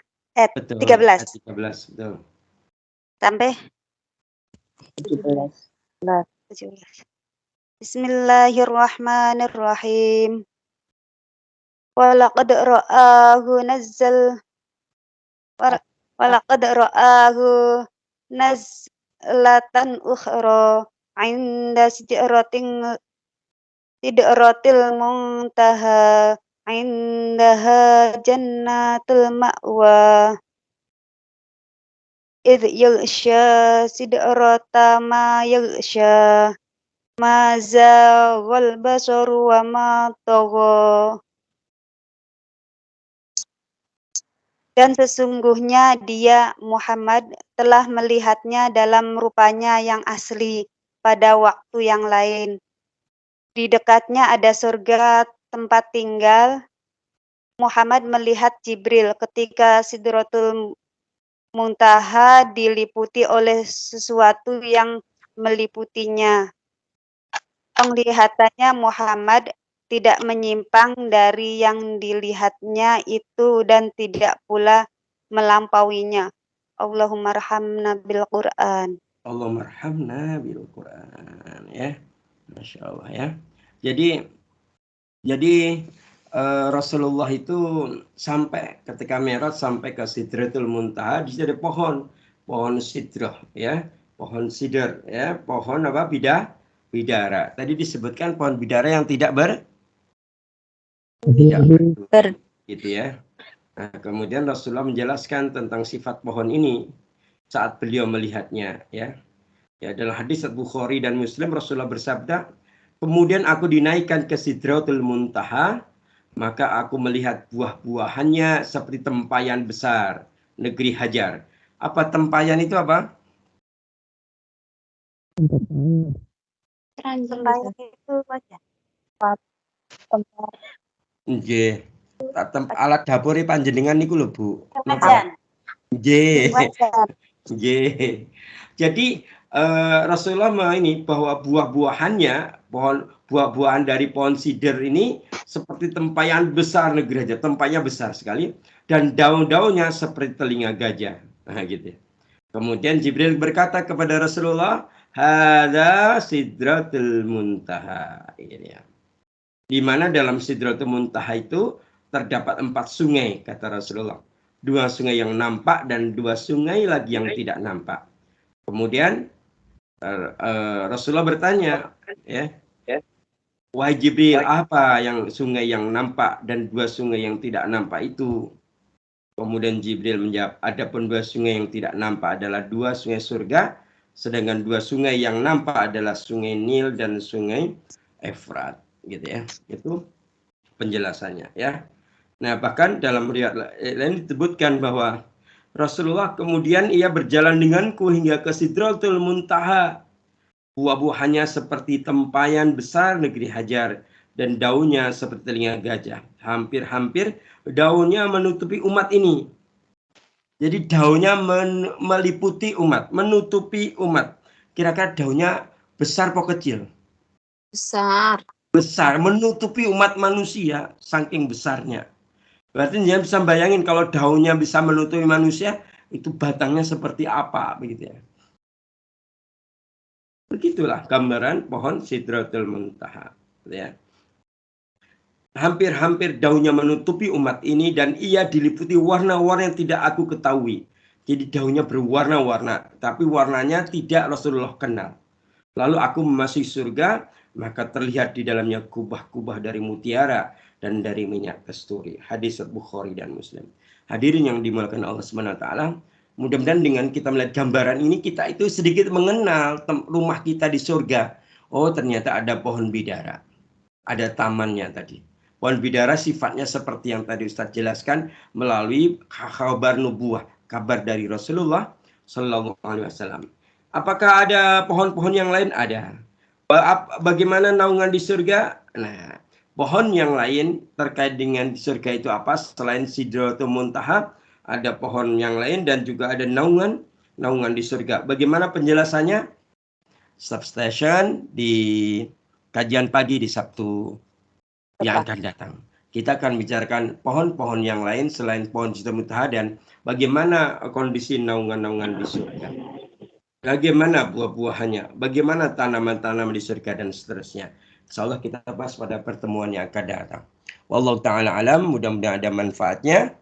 Betul. 13. Ayat 13, betul. Sampai 17. 17. Bismillahirrahmanirrahim. Walaqad ra'ahu nazlatan ukhra 'inda sidratil muntaha 'indaha jannatul ma'wa idh yaghsha sidrata ma yaghsha ma zaghal basaru wa ma tagha. Dan sesungguhnya dia Muhammad telah melihatnya dalam rupanya yang asli pada waktu yang lain. Di dekatnya ada surga tempat tinggal. Muhammad melihat Jibril ketika Sidratul muntaha diliputi oleh sesuatu yang meliputinya. Penglihatannya Muhammad tidak menyimpang dari yang dilihatnya itu dan tidak pula melampauinya. Allahumma arhamna bil Qur'an. Allahumma arhamna bil Qur'an, ya. Masya Allah, ya. Jadi Rasulullah itu sampai ketika Mi'raj sampai ke Sidratul Muntaha, di situ ada pohon sidrah, ya, pohon sidr, ya, pohon apa, bidara. Tadi disebutkan pohon bidara yang tidak gitu, ya. Nah, kemudian Rasulullah menjelaskan tentang sifat pohon ini saat beliau melihatnya, ya. Ya, dalam hadis Bukhari dan Muslim Rasulullah bersabda, kemudian aku dinaikkan ke Sidratul Muntaha, maka aku melihat buah-buahannya seperti tempayan besar, negeri Hajar. Apa tempayan itu apa? Tempayan itu wajah. Nggih. Alat dapur panjenengan niku lho, Bu. Wajan. Nggih. Wajan. Nggih. Jadi Rasulullah ini bahwa buah-buahan dari pohon sidr ini seperti tempayan besar negeri Hajar, tempayannya besar sekali dan daun-daunnya seperti telinga gajah. Nah, gitu. Kemudian Jibril berkata kepada Rasulullah, "Hadza Sidratul Muntaha." Ini ya. Di mana dalam Sidratul Muntaha itu terdapat 4 sungai, kata Rasulullah. 2 sungai yang nampak dan 2 sungai lagi yang tidak nampak. Kemudian Rasulullah bertanya, ya, wahai Jibril, apa yang sungai yang nampak dan 2 sungai yang tidak nampak itu? Kemudian Jibril menjawab, adapun 2 sungai yang tidak nampak adalah 2 sungai surga, sedangkan 2 sungai yang nampak adalah sungai Nil dan sungai Efrat, gitu ya. Itu penjelasannya, ya. Nah, bahkan dalam riwayat lain disebutkan bahwa Rasulullah kemudian ia berjalan denganku hingga ke Sidratul Muntaha. Buah-buahannya seperti tempayan besar negeri Hajar dan daunnya seperti telinga gajah. Hampir-hampir daunnya menutupi umat ini. Jadi daunnya meliputi umat, menutupi umat. Kira-kira daunnya besar atau kecil? Besar. Besar, menutupi umat manusia, saking besarnya. Berarti dia bisa bayangin kalau daunnya bisa menutupi manusia, itu batangnya seperti apa, begitu ya. Begitulah gambaran pohon Sidratul Muntaha, ya. Hampir-hampir daunnya menutupi umat ini dan ia diliputi warna-warna yang tidak aku ketahui. Jadi daunnya berwarna-warna, tapi warnanya tidak Rasulullah kenal. Lalu aku memasuki surga, maka terlihat di dalamnya kubah-kubah dari mutiara dan dari minyak kasturi. Hadis Bukhari dan Muslim. Hadirin yang dimuliakan Allah Subhanahu wa taala, mudah-mudahan dengan kita melihat gambaran ini kita itu sedikit mengenal rumah kita di surga. Oh, ternyata ada pohon bidara. Ada tamannya tadi. Pohon bidara sifatnya seperti yang tadi Ustaz jelaskan melalui kabar nubuah, kabar dari Rasulullah sallallahu alaihi wasallam. Apakah ada pohon-pohon yang lain? Ada. Bagaimana naungan di surga? Nah, pohon yang lain terkait dengan di surga itu apa? Selain Sidratul Muntaha, ada pohon yang lain dan juga ada naungan di surga. Bagaimana penjelasannya? Substation di kajian pagi di Sabtu yang akan datang. Kita akan bicarakan pohon-pohon yang lain selain pohon Sidratul Muntaha dan bagaimana kondisi naungan-naungan di surga. Bagaimana buah-buahannya, bagaimana tanaman-tanaman di surga dan seterusnya. Insyaallah kita bahas pada pertemuan yang akan datang. Wallahu taala alam, mudah-mudahan ada manfaatnya.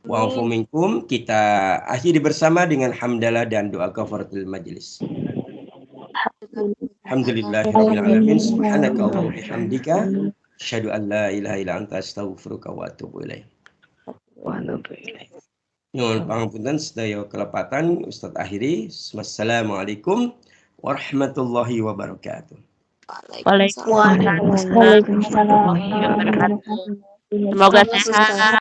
Wa afu minkum, kita akhiri bersama dengan hamdalah dan doa kafaratul majlis. Alhamdulillahirabbil alamin, subhanakallahumma wa bihamdika, asyhadu an la ilaha illa anta, astaghfiruka wa atubu ilaik. Nyuwun pangapunten sedaya kelepatan Ustaz akhiri. Wassalamualaikum warahmatullahi wabarakatuh. Waalaikumsalam warahmatullahi wabarakatuh. Semoga sehat.